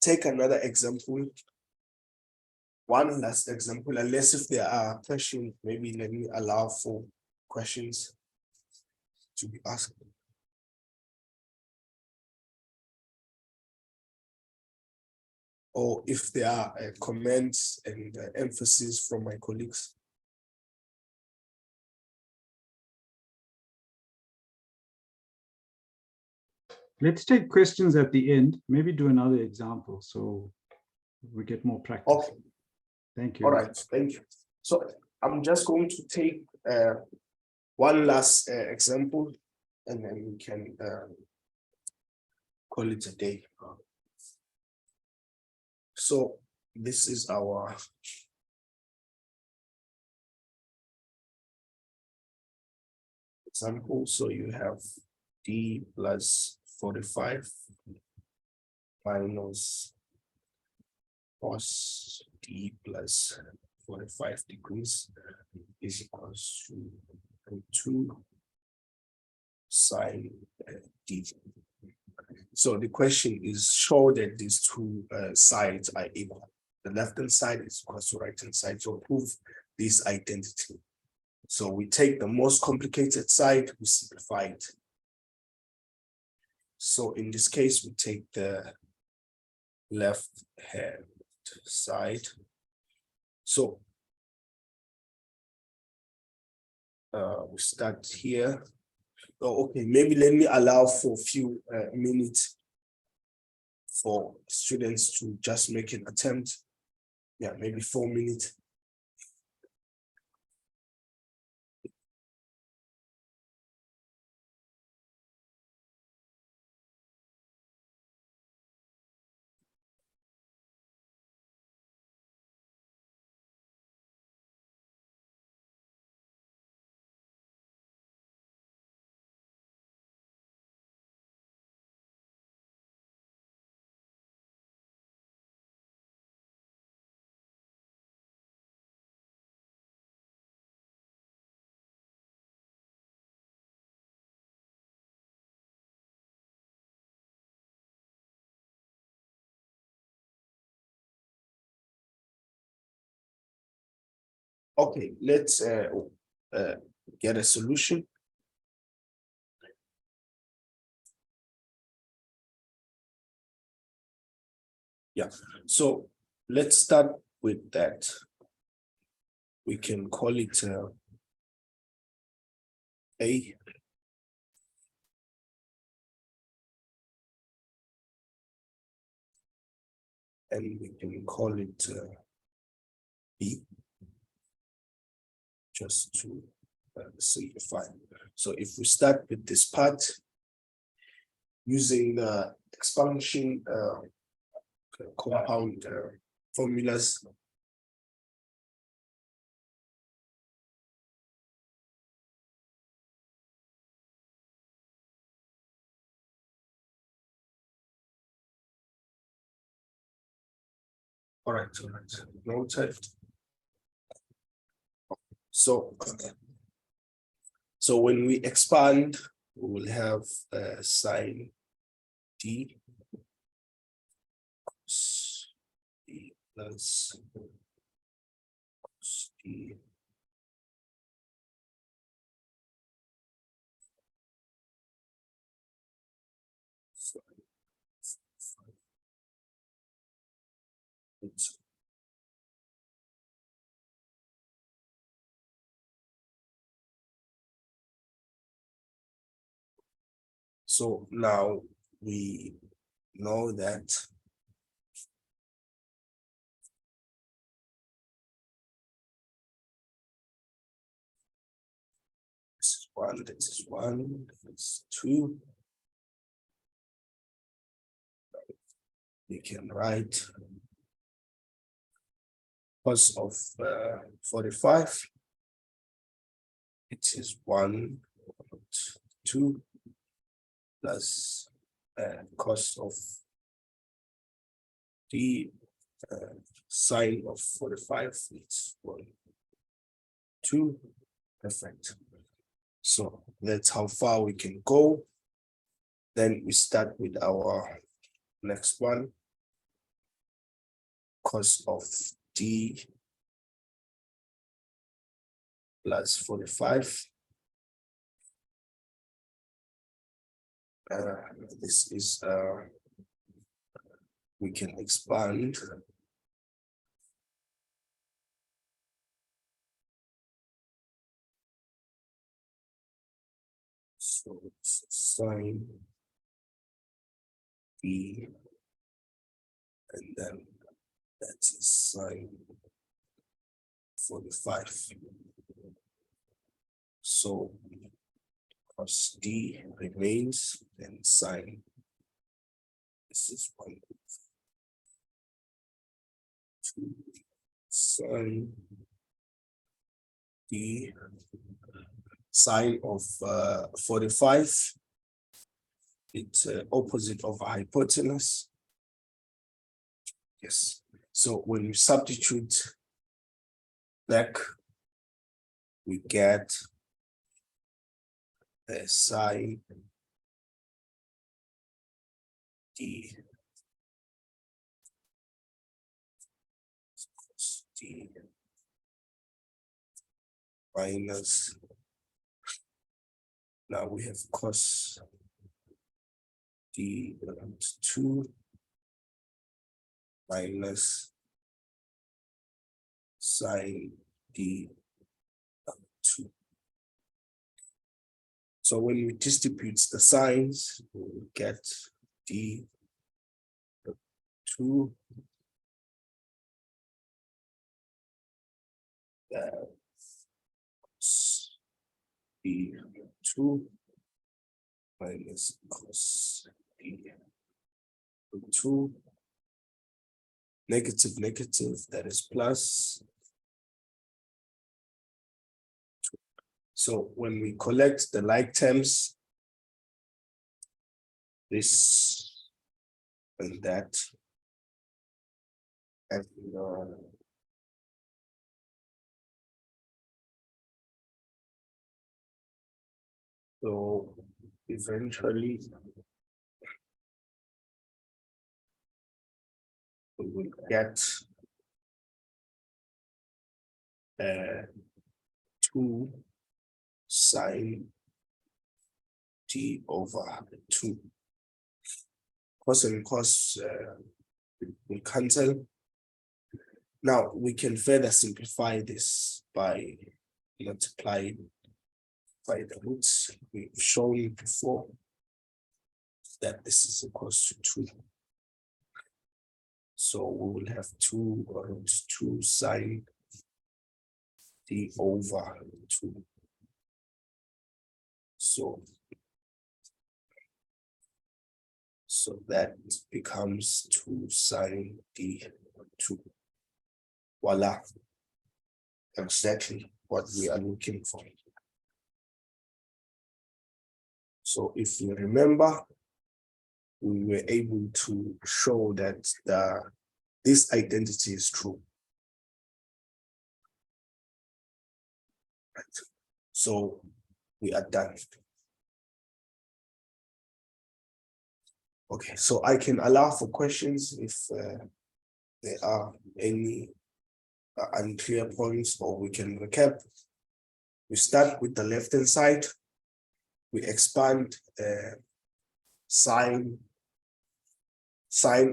take another example. One last example, unless if there are questions, maybe let me allow for questions to be asked. Or if there are comments and emphasis from my colleagues. Let's take questions at the end, maybe do another example so we get more practice. Okay. Thank you. All right, thank you. So I'm just going to take one last example, and then we can call it a day. So this is our example. So you have d plus 45 minus cos d plus 45 degrees is equals to 2 sine d. So the question is, show that these two sides are equal. The left-hand side is equal to right-hand side. So prove this identity. So we take the most complicated side, we simplify it. So in this case, we take the left-hand side. So we start here. Oh, okay, maybe let me allow for a few minutes for students to just make an attempt. Yeah, maybe 4 minutes. Okay, let's get a solution. Yeah, so let's start with that. We can call it A. And we can call it B. Just to simplify. So if we start with this part, using the expansion compound formulas. All right, noted. So when we expand, we will have sine d cos d plus cos d . So now we know that 1, that is 1, that's 2. We can write cos of 45. It is 1, 2 plus cos of the sine of 45. It's 1, 2. Perfect. So that's how far we can go. Then we start with our next one. Cos of d plus 45. This is we can expand. So it's sine d, and then that is sine 45. So cos d remains, then sine. This is 1, 2, sine d, sine of 45. It's opposite of hypotenuse. Yes. So when you substitute back, we get sine d cos d minus, now we have cos d around 2 minus sine d 2. So when we distribute the signs, we will get d 2 cos d 2 minus cos d 2, negative, negative, that is plus. So when we collect the like terms, this and that, and so eventually we will get 2 sine t over 2. Cos and cos will cancel. Now we can further simplify this by multiplying by the roots. We've shown before that this is equals to 2. So we will have 2 root 2 sine t over 2. So that becomes 2 sine d 2. Voila. Exactly what we are looking for. So if you remember, we were able to show that this identity is true. Right. So we are done. Okay, so I can allow for questions if there are any unclear points, or we can recap. We start with the left-hand side. We expand sine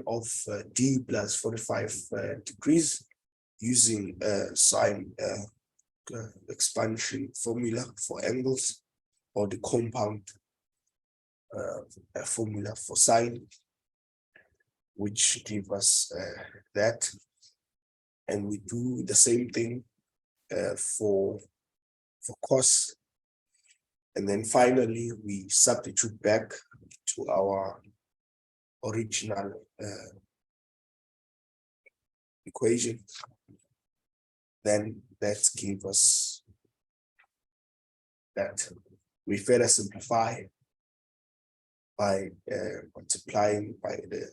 of d plus 45 degrees using sine expansion formula for angles, or the compound formula for sine, which give us that. And we do the same thing for cos. And then finally, we substitute back to our original equation. Then that gives us that. We further simplify by multiplying by the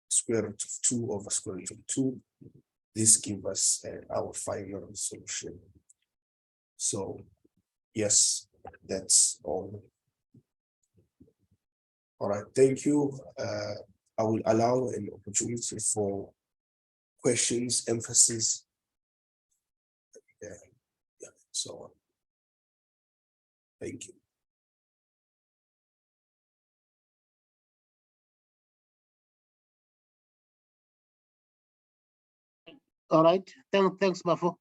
square root of 2 over square root of 2. This gives us our final solution. So yes, that's all. All right, thank you. I will allow an opportunity for questions, emphasis, so on. Thank you. All right, thanks, Bafo.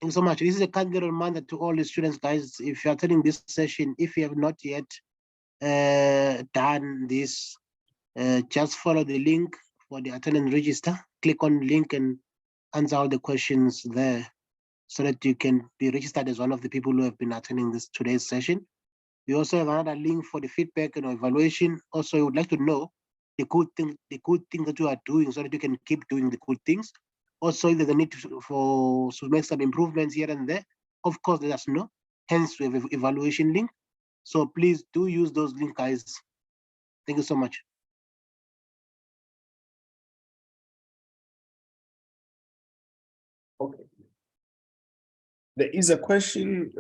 Thank you so much. This is a kind reminder to all the students, guys. If you're attending this session, if you have not yet done this, just follow the link for the attendance register. Click on the link and answer all the questions there, so that you can be registered as one of the people who have been attending this today's session. We also have another link for the feedback and evaluation. Also, I would like to know the good things that you are doing, so that you can keep doing the good things. Also, if there's a need to make some improvements here and there, of course, let us know. Hence, we have an evaluation link. So please do use those links, guys. Thank you so much. Okay. There is a question.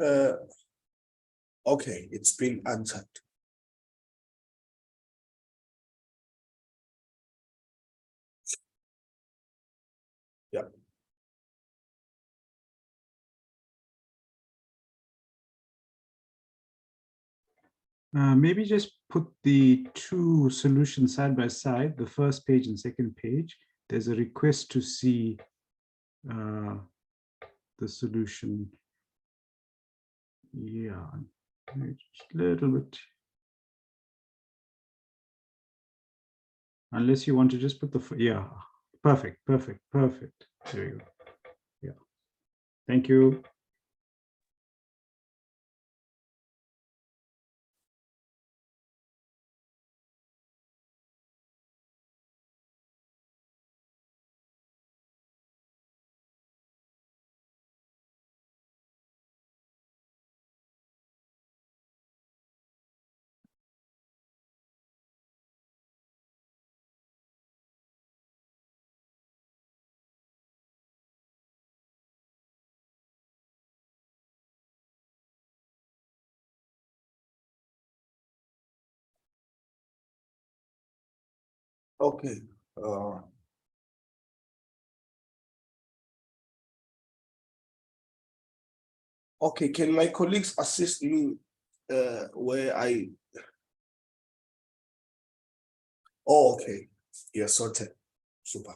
Okay, it's been answered. Yeah. Maybe just put the two solutions side by side, the first page and second page. There's a request to see the solution. Yeah, just a little bit. Unless you want to just put the, yeah, perfect. There you go. Yeah, thank you. Okay. Okay, can my colleagues assist me where I... Oh, okay. Yeah, sorted. Super.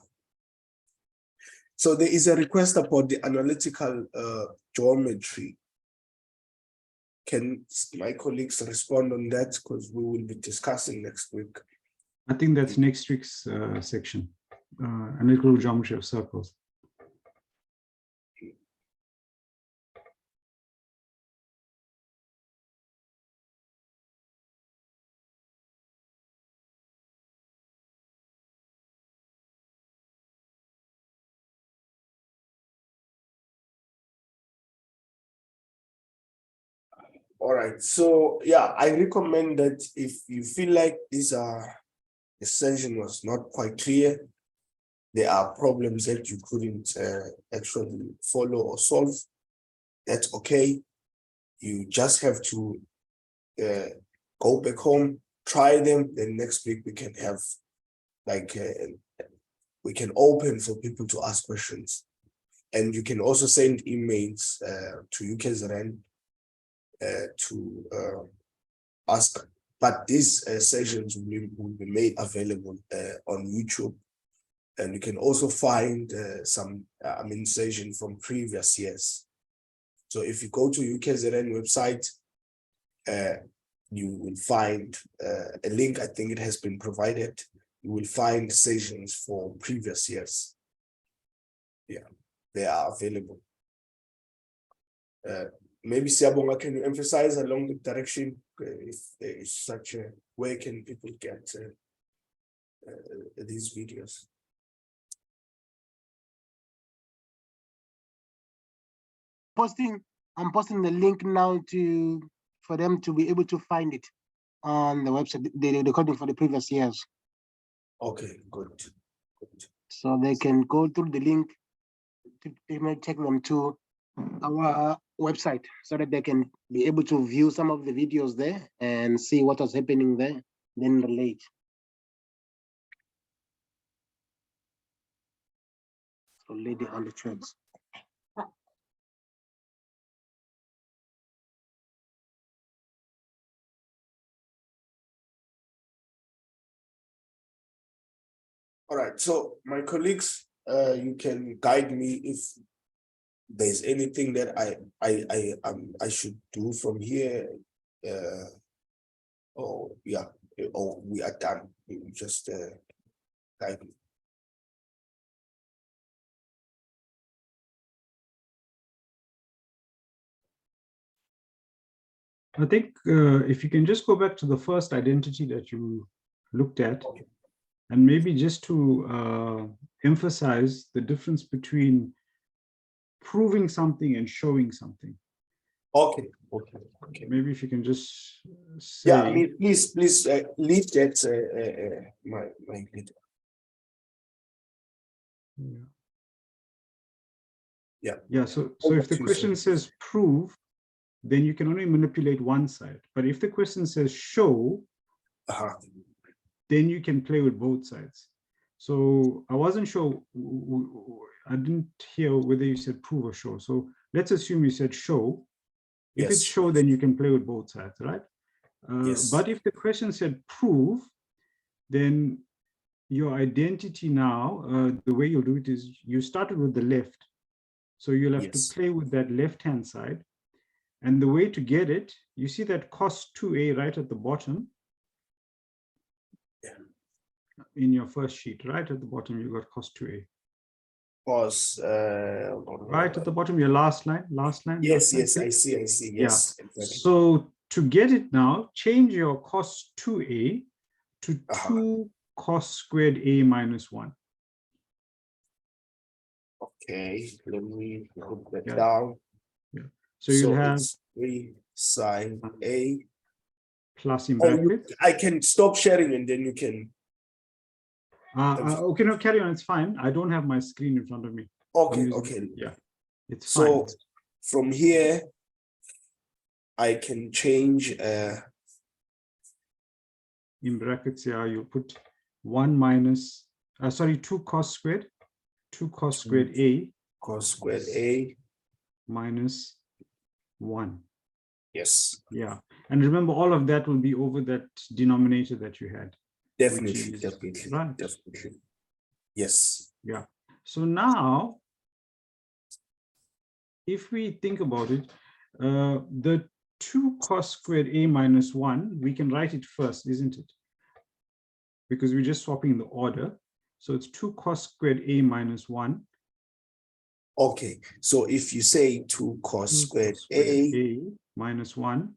So there is a request about the analytical geometry. Can my colleagues respond on that? Because we will be discussing next week. I think that's next week's section, analytical geometry of circles. All right, so yeah, I recommend that if you feel like this session was not quite clear, there are problems that you couldn't actually follow or solve, that's okay. You just have to go back home, try them, then next week we can have like, we can open for people to ask questions. And you can also send emails to UKZN to ask, but these sessions will be made available on YouTube. And you can also find some sessions from previous years. So if you go to UKZN website, you will find a link. I think it has been provided. You will find sessions for previous years. Yeah, they are available. maybe Siabonga, can you emphasize along the direction if there is such a where can people get these videos? I'm posting the link now for them to be able to find it on the website, the recording for the previous years. Okay, good. So they can go through the link. It may take them to our website so that they can be able to view some of the videos there and see what was happening there, then relate. So lady on the trends. All right, so my colleagues, you can guide me if there's anything that I should do from here. Or we are done. You just guide me. I think if you can just go back to the first identity that you looked at, and maybe just to emphasize the difference between proving something and showing something. Okay. Maybe if you can just say. Yeah, I mean, please leave that my leader. Yeah. So if the question says prove, then you can only manipulate one side. But if the question says show, then you can play with both sides. So I wasn't sure, I didn't hear whether you said prove or show. So let's assume you said show. If it's show, then you can play with both sides, right? But if the question said prove, then your identity now, the way you'll do it is you started with the left. So you'll have to play with that left-hand side. And the way to get it, you see that cos 2a right at the bottom. In your first sheet, right at the bottom, you got cos 2a. Cos, right at the bottom, your last line. Yes, I see. Yes. Exactly. So to get it now, change your cos 2a to 2 cos squared a minus 1. Okay, let me put that down. So you have 3 sine a plus in brackets. I can stop sharing and then you can. Okay, no, carry on. It's fine. I don't have my screen in front of me. Okay. Yeah, it's fine. So from here, I can change. In brackets, you put 1 minus, 2 cos squared. 2 cos squared a. Cos squared a. Minus 1. Yes. Yeah. And remember, all of that will be over that denominator that you had. Definitely. Right. Definitely. Yes. Yeah. So now, if we think about it, the 2 cos squared a minus 1, we can write it first, isn't it? Because we're just swapping the order. So it's 2 cos squared a minus 1. Okay. So if you say 2 cos squared a minus 1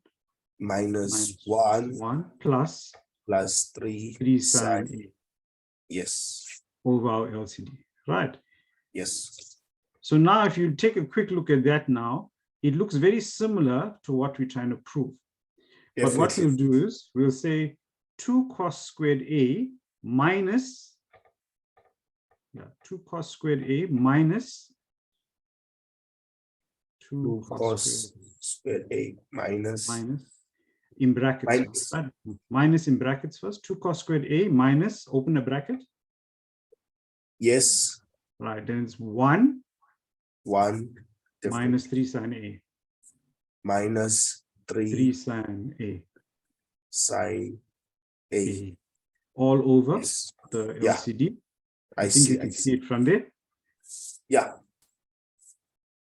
minus 1 plus 3 sine a. Yes. Over our LCD, right? Yes. So now if you take a quick look at that now, it looks very similar to what we're trying to prove. Definitely. But what we'll do is we'll say 2 cos squared a minus 2 cos squared a minus 2 cos squared a minus in brackets. Minus in brackets first. 2 cos squared a minus, open a bracket. Yes. Right, then it's 1 minus 3 sine a. Minus 3 sine a. Sine a. All over the LCD. I think you can see it from there. Yeah.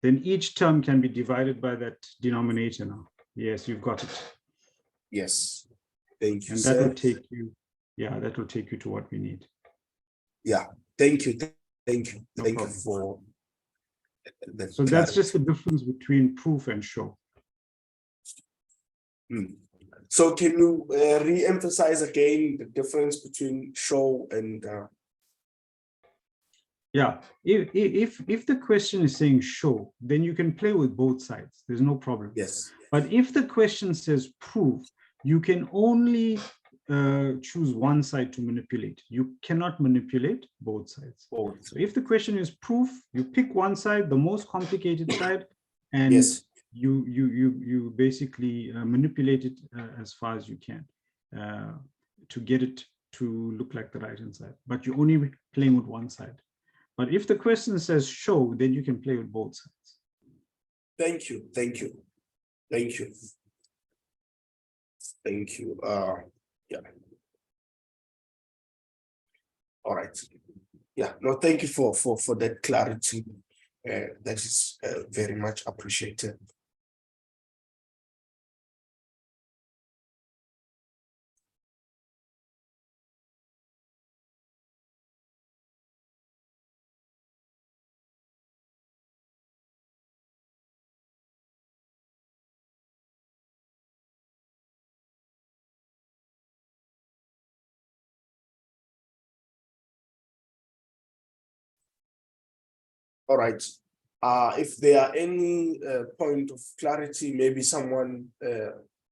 Then each term can be divided by that denominator now. Yes, you've got it. Yes. Thank you. And that will take you, that will take you to what we need. Yeah. Thank you. Thank you. Thank you for that. So that's just the difference between proof and show. So can you re-emphasize again the difference between show and Yeah, if the question is saying show, then you can play with both sides. There's no problem. yes. But if the question says prove, you can only choose one side to manipulate. You cannot manipulate both sides. So if the question is proof, you pick one side, the most complicated side, and yes. you basically manipulate it as far as you can to get it to look like the right hand side. But you're only playing with one side. But if the question says show, then you can play with both sides. Thank you. Thank you. Thank you. Thank you. Yeah. All right. Yeah. No, thank you for that clarity. That is very much appreciated. All right. If there are any point of clarity, maybe someone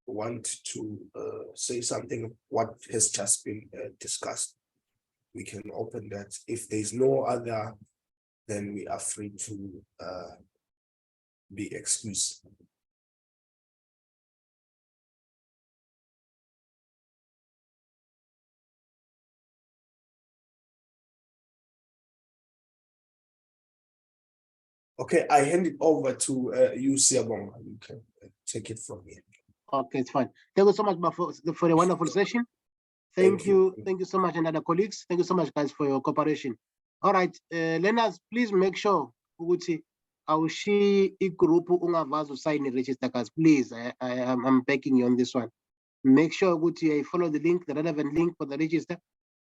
want to say something what has just been discussed, we can open that. If there's no other, then we are free to be excused. Okay, I hand it over to you, Siabong. You can take it from here. Okay, it's fine. Thank you so much for a wonderful session. Thank you so much, and other colleagues. Thank you so much, guys, for your cooperation. All right, learners, please make sure ukuthi awushi igroup ungavazi sign register, guys. Please, I'm begging you on this one. Make sure ukuthi you follow the link, the relevant link for the register,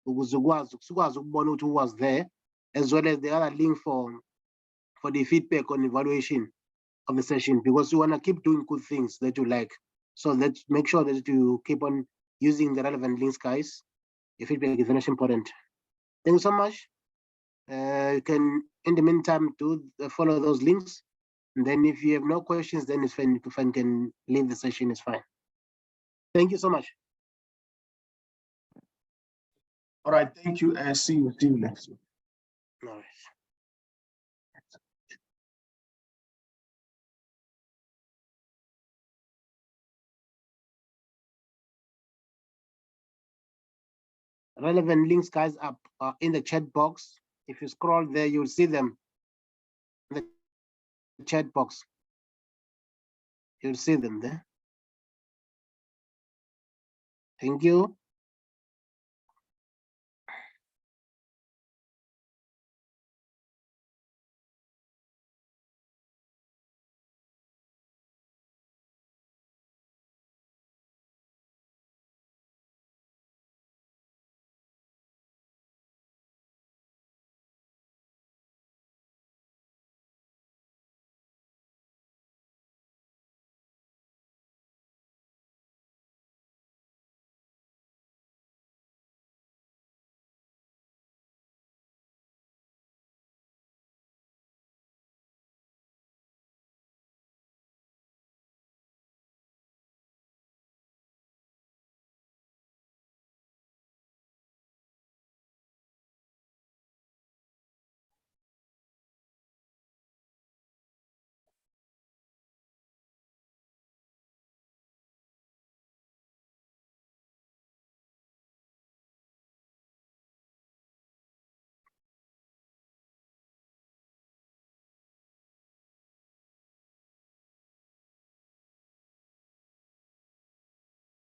ukuze ukwazi ukubona ukuthi who was there, as well as the other link for the feedback on evaluation of the session, because you want to keep doing good things that you like. So let's make sure that you keep on using the relevant links, guys. Your feedback is very much important. Thank you so much. You can, in the meantime, follow those links. And then if you have no questions, then it's fine. If you can leave the session, it's fine. Thank you so much. All right, thank you. See you next week. All right. Relevant links, guys, up in the chat box. If you scroll there, you'll see them in the chat box. You'll see them there. Thank you.